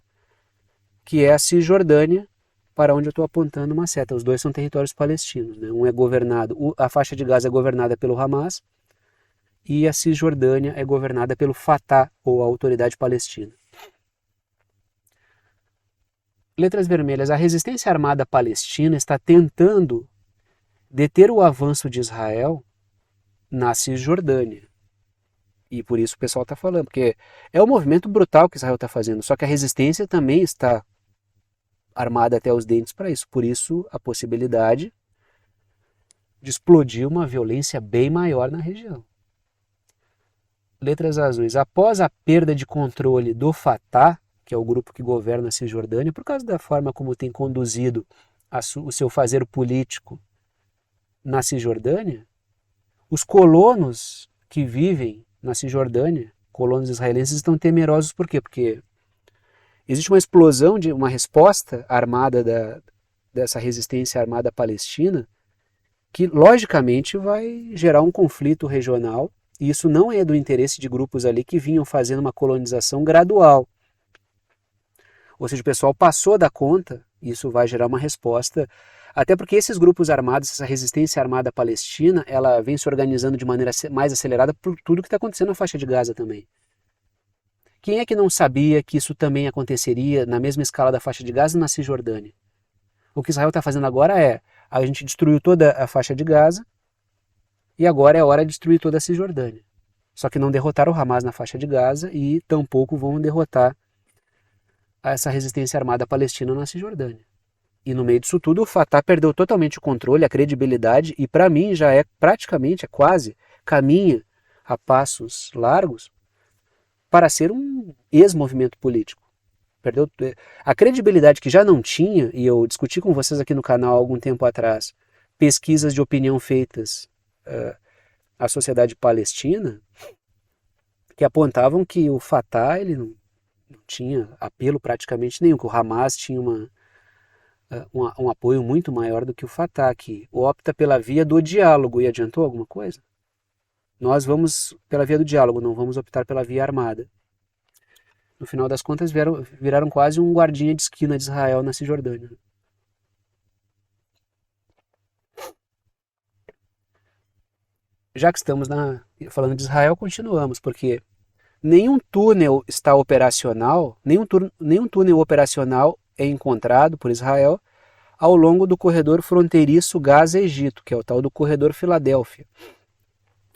que é a Cisjordânia, para onde eu estou apontando uma seta. Os dois são territórios palestinos, né? Um é governado, a faixa de Gaza é governada pelo Hamas e a Cisjordânia é governada pelo Fatah, ou a Autoridade Palestina. Letras vermelhas. A resistência armada palestina está tentando deter o avanço de Israel na Cisjordânia. E por isso o pessoal está falando, porque é um movimento brutal que Israel está fazendo, só que a resistência também está armada até os dentes para isso. Por isso a possibilidade de explodir uma violência bem maior na região. Letras azuis. Após a perda de controle do Fatah, que é o grupo que governa a Cisjordânia, por causa da forma como tem conduzido o seu fazer político na Cisjordânia, os colonos que vivem na Cisjordânia, colonos israelenses, estão temerosos. Por quê? Porque existe uma explosão, uma resposta armada dessa resistência armada palestina, que logicamente vai gerar um conflito regional, e isso não é do interesse de grupos ali que vinham fazendo uma colonização gradual. Ou seja, o pessoal passou da conta, e isso vai gerar uma resposta, até porque esses grupos armados, essa resistência armada palestina, ela vem se organizando de maneira mais acelerada por tudo que está acontecendo na faixa de Gaza também. Quem é que não sabia que isso também aconteceria na mesma escala da faixa de Gaza e na Cisjordânia? O que Israel está fazendo agora é, a gente destruiu toda a faixa de Gaza e agora é hora de destruir toda a Cisjordânia. Só que não derrotaram o Hamas na faixa de Gaza e tampouco vão derrotar essa resistência armada palestina na Cisjordânia. E no meio disso tudo, o Fatah perdeu totalmente o controle, a credibilidade, e para mim já é praticamente, é quase, caminha a passos largos para ser um ex-movimento político. Perdeu a credibilidade que já não tinha, e eu discuti com vocês aqui no canal há algum tempo atrás, pesquisas de opinião feitas à sociedade palestina, que apontavam que o Fatah ele não tinha apelo praticamente nenhum, que o Hamas tinha um apoio muito maior do que o Fatah, que opta pela via do diálogo. E adiantou alguma coisa? Nós vamos pela via do diálogo, não vamos optar pela via armada. No final das contas, viraram quase um guardinha de esquina de Israel na Cisjordânia. Já que estamos falando de Israel, continuamos, porque nenhum túnel está operacional, nenhum túnel operacional é encontrado por Israel ao longo do corredor fronteiriço Gaza-Egito, que é o tal do corredor Filadélfia.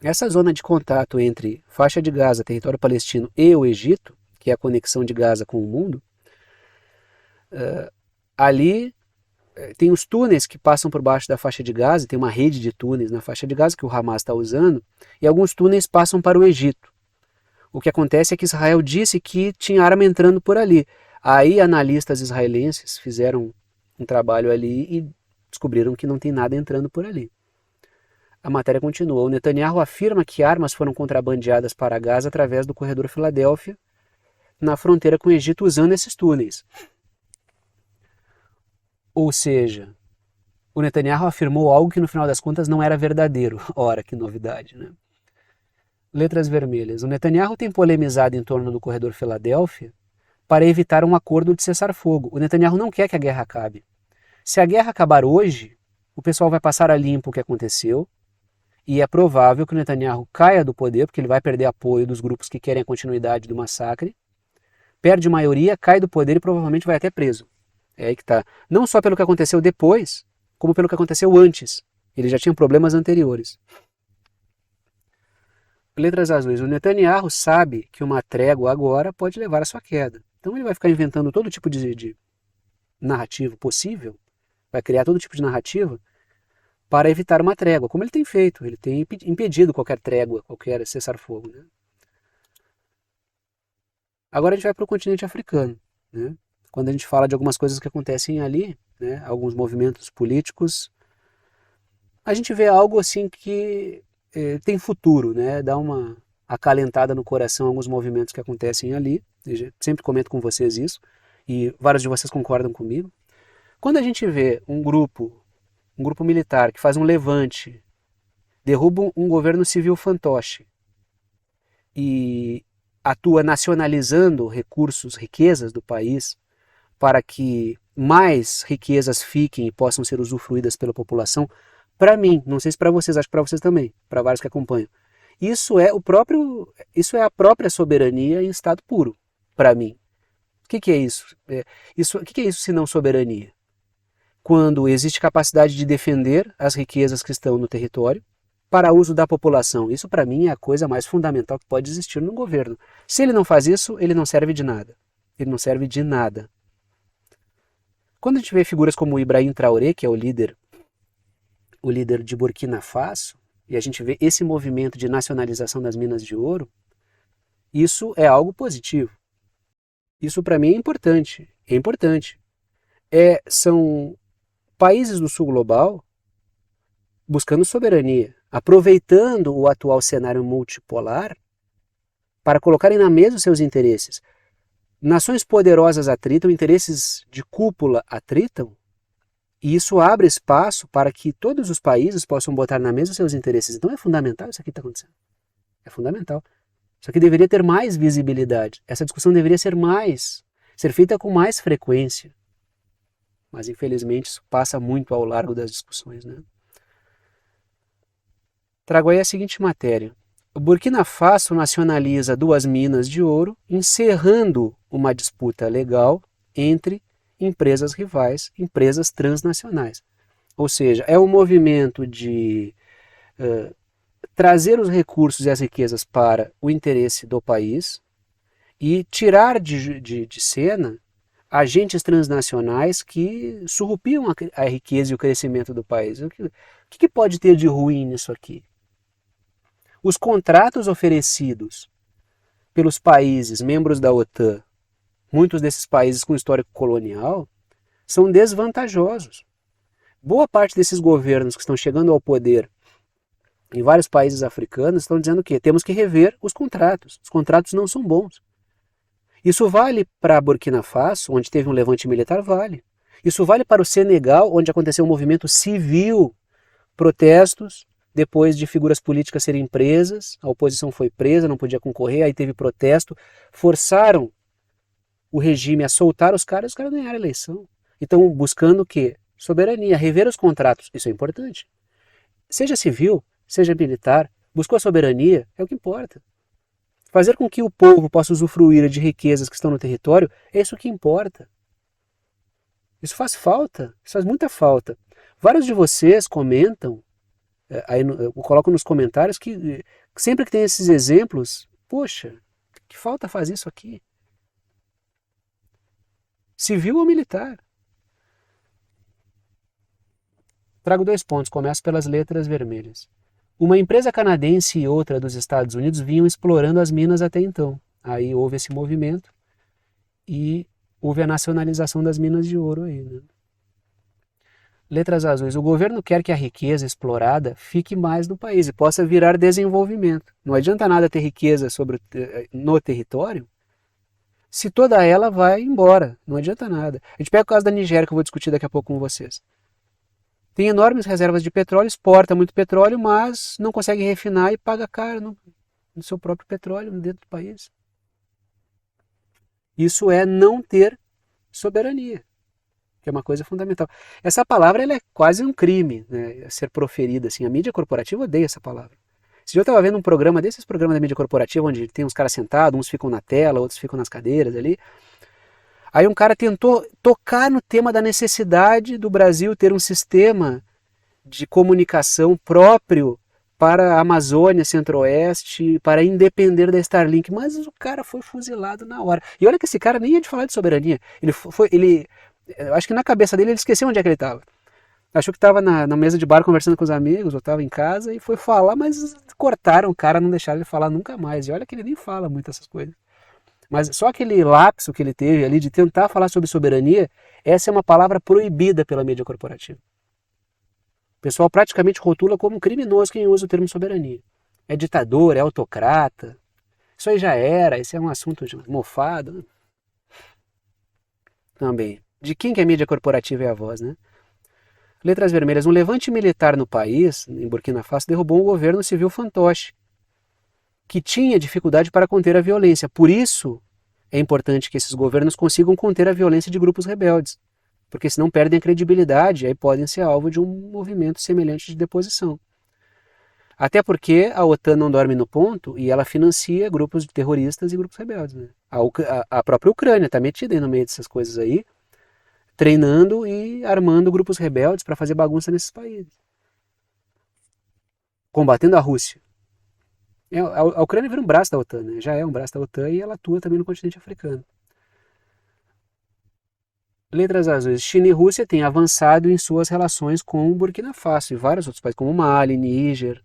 Essa zona de contato entre faixa de Gaza, território palestino e o Egito, que é a conexão de Gaza com o mundo, ali tem os túneis que passam por baixo da faixa de Gaza, tem uma rede de túneis na faixa de Gaza que o Hamas está usando, e alguns túneis passam para o Egito. O que acontece é que Israel disse que tinha arma entrando por ali. Aí analistas israelenses fizeram um trabalho ali e descobriram que não tem nada entrando por ali. A matéria continua. O Netanyahu afirma que armas foram contrabandeadas para Gaza através do corredor Filadélfia, na fronteira com o Egito, usando esses túneis. Ou seja, o Netanyahu afirmou algo que no final das contas não era verdadeiro. Ora, que novidade, né? Letras vermelhas. O Netanyahu tem polemizado em torno do corredor Filadélfia para evitar um acordo de cessar-fogo. O Netanyahu não quer que a guerra acabe. Se a guerra acabar hoje, o pessoal vai passar a limpo o que aconteceu e é provável que o Netanyahu caia do poder, porque ele vai perder apoio dos grupos que querem a continuidade do massacre, perde maioria, cai do poder e provavelmente vai até preso. É aí que está. Não só pelo que aconteceu depois, como pelo que aconteceu antes. Ele já tinha problemas anteriores. Letras azuis. O Netanyahu sabe que uma trégua agora pode levar à sua queda. Então ele vai ficar inventando todo tipo de narrativa possível, vai criar todo tipo de narrativa para evitar uma trégua, como ele tem feito. Ele tem impedido qualquer trégua, qualquer cessar-fogo. Né? Agora a gente vai para o continente africano. Né? Quando a gente fala de algumas coisas que acontecem ali, né, alguns movimentos políticos, a gente vê algo assim que tem futuro, né? Dá uma acalentada no coração alguns movimentos que acontecem ali. Eu sempre comento com vocês isso, e vários de vocês concordam comigo. Quando a gente vê um grupo militar que faz um levante, derruba um governo civil fantoche e atua nacionalizando recursos, riquezas do país, para que mais riquezas fiquem e possam ser usufruídas pela população, para mim, não sei se para vocês, acho que para vocês também, para vários que acompanham, isso é a própria soberania em estado puro, para mim. O que é isso? O que é isso se não soberania? Quando existe capacidade de defender as riquezas que estão no território para uso da população. Isso para mim é a coisa mais fundamental que pode existir no governo. Se ele não faz isso, ele não serve de nada. Ele não serve de nada. Quando a gente vê figuras como o Ibrahim Traoré, que é o líder de Burkina Faso, e a gente vê esse movimento de nacionalização das minas de ouro, isso é algo positivo. Isso para mim é importante. É importante. São países do sul global buscando soberania, aproveitando o atual cenário multipolar para colocarem na mesa os seus interesses. Nações poderosas atritam, interesses de cúpula atritam, e isso abre espaço para que todos os países possam botar na mesa os seus interesses. Então é fundamental isso aqui que está acontecendo. É fundamental. Isso aqui deveria ter mais visibilidade. Essa discussão deveria ser feita com mais frequência. Mas infelizmente isso passa muito ao largo das discussões. Né? Trago aí a seguinte matéria. O Burkina Faso nacionaliza 2 minas de ouro, encerrando uma disputa legal entre empresas rivais, empresas transnacionais. Ou seja, é um movimento de trazer os recursos e as riquezas para o interesse do país e tirar de cena agentes transnacionais que surrupiam a riqueza e o crescimento do país. O que pode ter de ruim nisso aqui? Os contratos oferecidos pelos países membros da OTAN, muitos desses países com histórico colonial, são desvantajosos. Boa parte desses governos que estão chegando ao poder em vários países africanos estão dizendo que temos que rever os contratos. Os contratos não são bons. Isso vale para Burkina Faso, onde teve um levante militar, vale. Isso vale para o Senegal, onde aconteceu um movimento civil, protestos, depois de figuras políticas serem presas, a oposição foi presa, não podia concorrer, aí teve protesto, forçaram o regime a soltar os caras ganharam a eleição. Então, buscando o quê? Soberania, rever os contratos, isso é importante. Seja civil, seja militar, buscou a soberania, é o que importa. Fazer com que o povo possa usufruir de riquezas que estão no território, é isso que importa. Isso faz falta, isso faz muita falta. Vários de vocês comentam, eu coloco nos comentários que sempre que tem esses exemplos, poxa, que falta faz isso aqui? Civil ou militar? Trago 2 pontos, começo pelas letras vermelhas. Uma empresa canadense e outra dos Estados Unidos vinham explorando as minas até então. Aí houve esse movimento e houve a nacionalização das minas de ouro aí, né? Letras azuis. O governo quer que a riqueza explorada fique mais no país e possa virar desenvolvimento. Não adianta nada ter riqueza no território se toda ela vai embora. Não adianta nada. A gente pega o caso da Nigéria, que eu vou discutir daqui a pouco com vocês. Tem enormes reservas de petróleo, exporta muito petróleo, mas não consegue refinar e paga caro no seu próprio petróleo dentro do país. Isso é não ter soberania, que é uma coisa fundamental. Essa palavra ela é quase um crime, né, a ser proferida. Assim. A mídia corporativa odeia essa palavra. Esse dia eu estava vendo um programa desses programas da mídia corporativa, onde tem uns caras sentados, uns ficam na tela, outros ficam nas cadeiras ali. Aí um cara tentou tocar no tema da necessidade do Brasil ter um sistema de comunicação próprio para a Amazônia, Centro-Oeste, para independer da Starlink, mas o cara foi fuzilado na hora. E olha que esse cara nem ia de falar de soberania. Eu acho que na cabeça dele ele esqueceu onde é que ele estava. Achou que estava na mesa de bar conversando com os amigos, ou estava em casa e foi falar, mas cortaram o cara, não deixaram ele falar nunca mais. E olha que ele nem fala muito essas coisas. Mas só aquele lapso que ele teve ali de tentar falar sobre soberania, essa é uma palavra proibida pela mídia corporativa. O pessoal praticamente rotula como criminoso quem usa o termo soberania. É ditador, é autocrata. Isso aí já era, esse é um assunto mofado. Também. De quem que a mídia corporativa é a voz, né? Letras vermelhas. Um levante militar no país, em Burkina Faso, derrubou um governo civil fantoche, que tinha dificuldade para conter a violência. Por isso é importante que esses governos consigam conter a violência de grupos rebeldes, porque senão perdem a credibilidade e aí podem ser alvo de um movimento semelhante de deposição. Até porque a OTAN não dorme no ponto e ela financia grupos de terroristas e grupos rebeldes. Né? A própria Ucrânia está metida aí no meio dessas coisas aí, treinando e armando grupos rebeldes para fazer bagunça nesses países. Combatendo a Rússia. A Ucrânia vira um braço da OTAN, né? Já é um braço da OTAN e ela atua também no continente africano. Letras azuis. China e Rússia têm avançado em suas relações com o Burkina Faso e vários outros países, como Mali, Níger,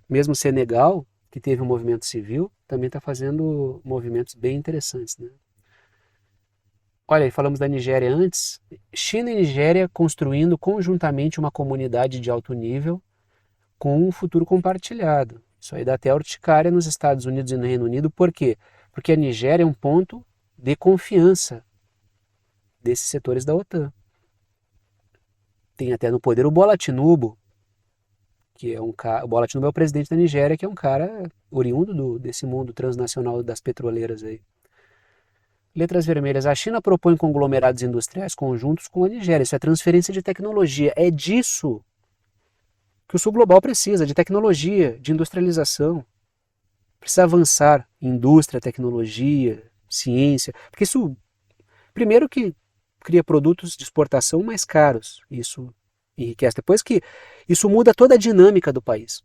mesmo Senegal, que teve um movimento civil, também está fazendo movimentos bem interessantes. Né? Olha, falamos da Nigéria antes. China e Nigéria construindo conjuntamente uma comunidade de alto nível com um futuro compartilhado. Isso aí dá até urticária nos Estados Unidos e no Reino Unido. Por quê? Porque a Nigéria é um ponto de confiança desses setores da OTAN. Tem até no poder o Bola Tinubu, que é um cara, o Bola Tinubu é o presidente da Nigéria, que é um cara oriundo desse mundo transnacional das petroleiras aí. Letras vermelhas. A China propõe conglomerados industriais conjuntos com a Nigéria. Isso é transferência de tecnologia. É disso que o sul global precisa, de tecnologia, de industrialização. precisa avançar em indústria, tecnologia, ciência, porque isso, primeiro que cria produtos de exportação mais caros, isso enriquece. Depois que isso muda toda a dinâmica do país.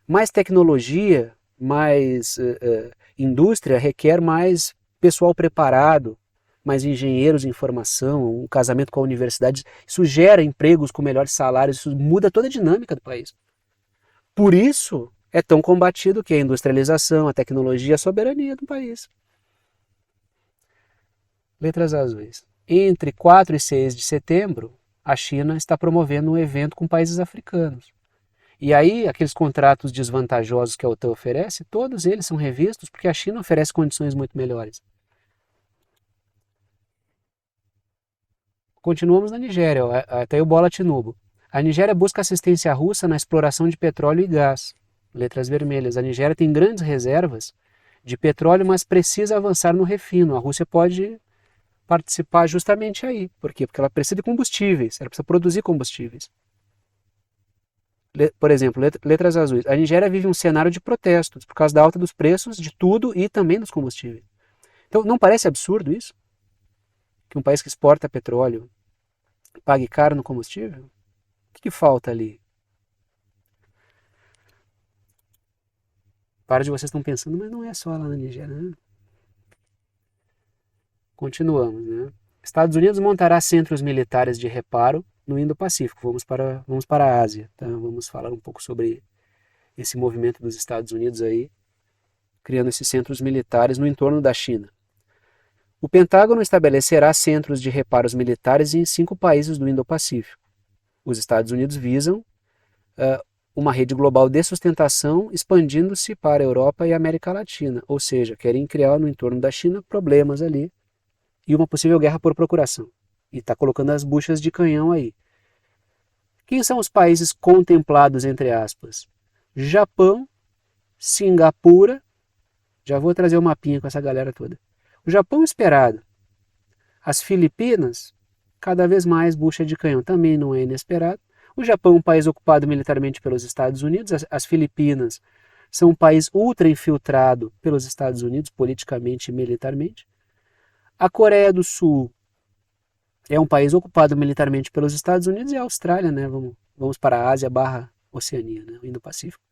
Mais tecnologia, mais indústria requer mais pessoal preparado, mais engenheiros em formação, um casamento com a universidade. Isso gera empregos com melhores salários, isso muda toda a dinâmica do país. Por isso é tão combatido que a industrialização, a tecnologia, a soberania do país. Letras azuis. Entre 4 e 6 de setembro, a China está promovendo um evento com países africanos. E aí, aqueles contratos desvantajosos que a OTAN oferece, todos eles são revistos porque a China oferece condições muito melhores. Continuamos na Nigéria, até o Bola Tinubu. A Nigéria busca assistência russa na exploração de petróleo e gás. Letras vermelhas. A Nigéria tem grandes reservas de petróleo, mas precisa avançar no refino. A Rússia pode participar justamente aí. Por quê? Porque ela precisa de combustíveis, ela precisa produzir combustíveis. Por exemplo, letras azuis. A Nigéria vive um cenário de protestos por causa da alta dos preços de tudo e também dos combustíveis. Então, não parece absurdo isso? Que um país que exporta petróleo pague caro no combustível? O que falta ali? Para de vocês estão pensando, mas não é só lá na Nigéria, né? Continuamos, né? Estados Unidos montará centros militares de reparo no Indo-Pacífico. Vamos para a Ásia, tá? Vamos falar um pouco sobre esse movimento dos Estados Unidos aí, criando esses centros militares no entorno da China. O Pentágono estabelecerá centros de reparos militares em 5 países do Indo-Pacífico. Os Estados Unidos visam uma rede global de sustentação expandindo-se para a Europa e a América Latina, ou seja, querem criar no entorno da China problemas ali e uma possível guerra por procuração. E está colocando as buchas de canhão aí. Quem são os países contemplados, entre aspas? Japão, Singapura, já vou trazer um mapinha com essa galera toda. O Japão esperado. As Filipinas, cada vez mais bucha de canhão, também não é inesperado. O Japão é um país ocupado militarmente pelos Estados Unidos, as Filipinas são um país ultra infiltrado pelos Estados Unidos, politicamente e militarmente. A Coreia do Sul é um país ocupado militarmente pelos Estados Unidos e a Austrália, né? Vamos para a Ásia barra Oceania, né? O Indo-Pacífico.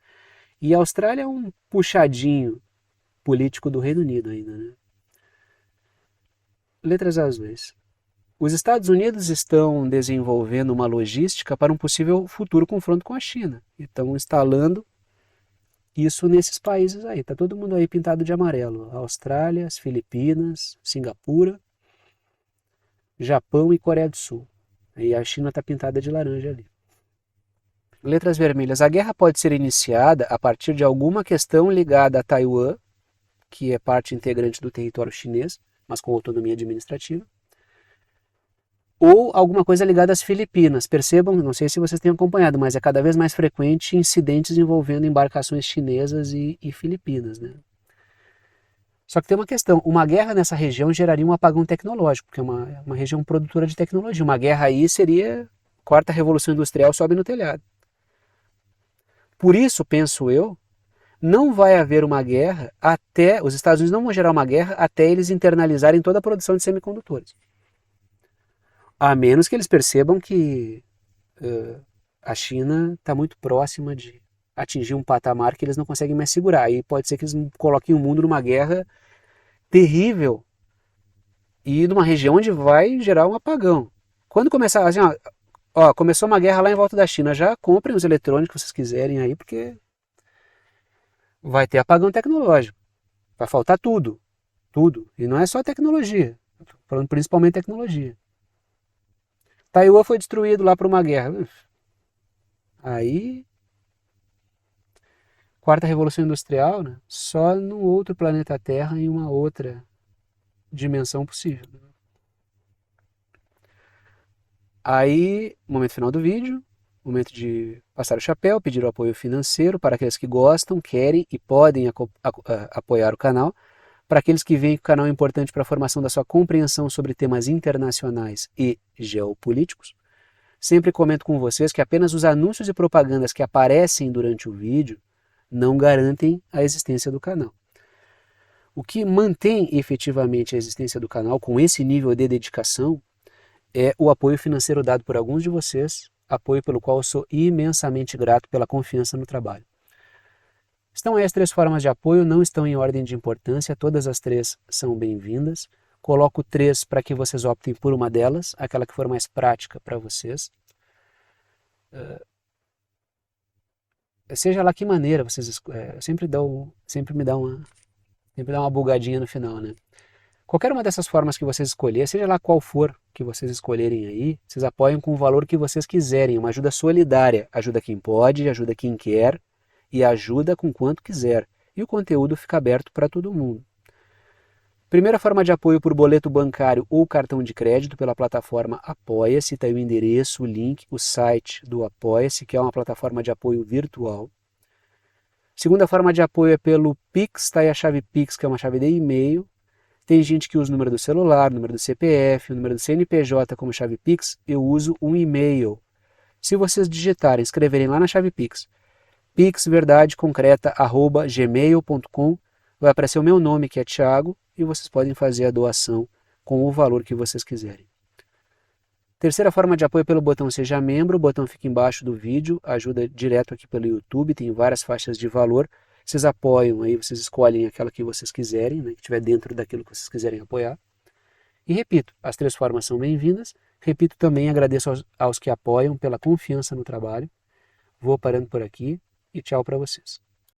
E a Austrália é um puxadinho político do Reino Unido ainda, né? Letras azuis. Os Estados Unidos estão desenvolvendo uma logística para um possível futuro confronto com a China. E estão instalando isso nesses países aí. Está todo mundo aí pintado de amarelo. A Austrália, as Filipinas, Singapura, Japão e Coreia do Sul. E a China está pintada de laranja ali. Letras vermelhas. A guerra pode ser iniciada a partir de alguma questão ligada a Taiwan, que é parte integrante do território chinês, mas com autonomia administrativa, ou alguma coisa ligada às Filipinas. Percebam, não sei se vocês têm acompanhado, mas é cada vez mais frequente incidentes envolvendo embarcações chinesas e Filipinas, né? Só que tem uma questão, uma guerra nessa região geraria um apagão tecnológico, porque é uma região produtora de tecnologia. Uma guerra aí seria quarta revolução industrial, sobe no telhado. Por isso, penso eu, não vai haver uma guerra até, os Estados Unidos não vão gerar uma guerra até eles internalizarem toda a produção de semicondutores. A menos que eles percebam que a China está muito próxima de atingir um patamar que eles não conseguem mais segurar. Aí pode ser que eles coloquem o mundo numa guerra terrível e numa região onde vai gerar um apagão. Quando começar, assim, começou uma guerra lá em volta da China, já comprem os eletrônicos que vocês quiserem aí, porque vai ter apagão tecnológico. Vai faltar tudo, tudo. E não é só tecnologia, estou falando principalmente tecnologia. Taiwan foi destruído lá por uma guerra. Aí, quarta revolução industrial, né? Só no outro planeta Terra, em uma outra dimensão possível. Aí, momento final do vídeo, momento de passar o chapéu, pedir o apoio financeiro para aqueles que gostam, querem e podem apoiar o canal. Para aqueles que veem que o canal é importante para a formação da sua compreensão sobre temas internacionais e geopolíticos, sempre comento com vocês que apenas os anúncios e propagandas que aparecem durante o vídeo não garantem a existência do canal. O que mantém efetivamente a existência do canal com esse nível de dedicação é o apoio financeiro dado por alguns de vocês, apoio pelo qual eu sou imensamente grato pela confiança no trabalho. Estão aí as 3 formas de apoio, não estão em ordem de importância, todas as 3 são bem-vindas. Coloco 3 para que vocês optem por uma delas, aquela que for mais prática para vocês. Seja lá que maneira vocês sempre me dá uma bugadinha no final, né? Qualquer uma dessas formas que vocês escolherem, seja lá qual for que vocês escolherem aí, vocês apoiam com o valor que vocês quiserem, uma ajuda solidária, ajuda quem pode, ajuda quem quer e ajuda com quanto quiser. E o conteúdo fica aberto para todo mundo. Primeira forma de apoio por boleto bancário ou cartão de crédito pela plataforma Apoia-se, está aí o endereço, o link, o site do Apoia-se, que é uma plataforma de apoio virtual. Segunda forma de apoio é pelo Pix, está aí a chave Pix, que é uma chave de e-mail. Tem gente que usa o número do celular, o número do CPF, o número do CNPJ como chave Pix, eu uso um e-mail. Se vocês digitarem, escreverem lá na chave Pix, pixverdadeconcreta@gmail.com, vai aparecer o meu nome, que é Thiago, e vocês podem fazer a doação com o valor que vocês quiserem. Terceira forma de apoio é pelo botão Seja Membro, o botão fica embaixo do vídeo, ajuda direto aqui pelo YouTube, tem várias faixas de valor, vocês apoiam aí, vocês escolhem aquela que vocês quiserem, né, que estiver dentro daquilo que vocês quiserem apoiar. E repito, as 3 formas são bem-vindas, repito também, agradeço aos que apoiam pela confiança no trabalho. Vou parando por aqui e tchau para vocês.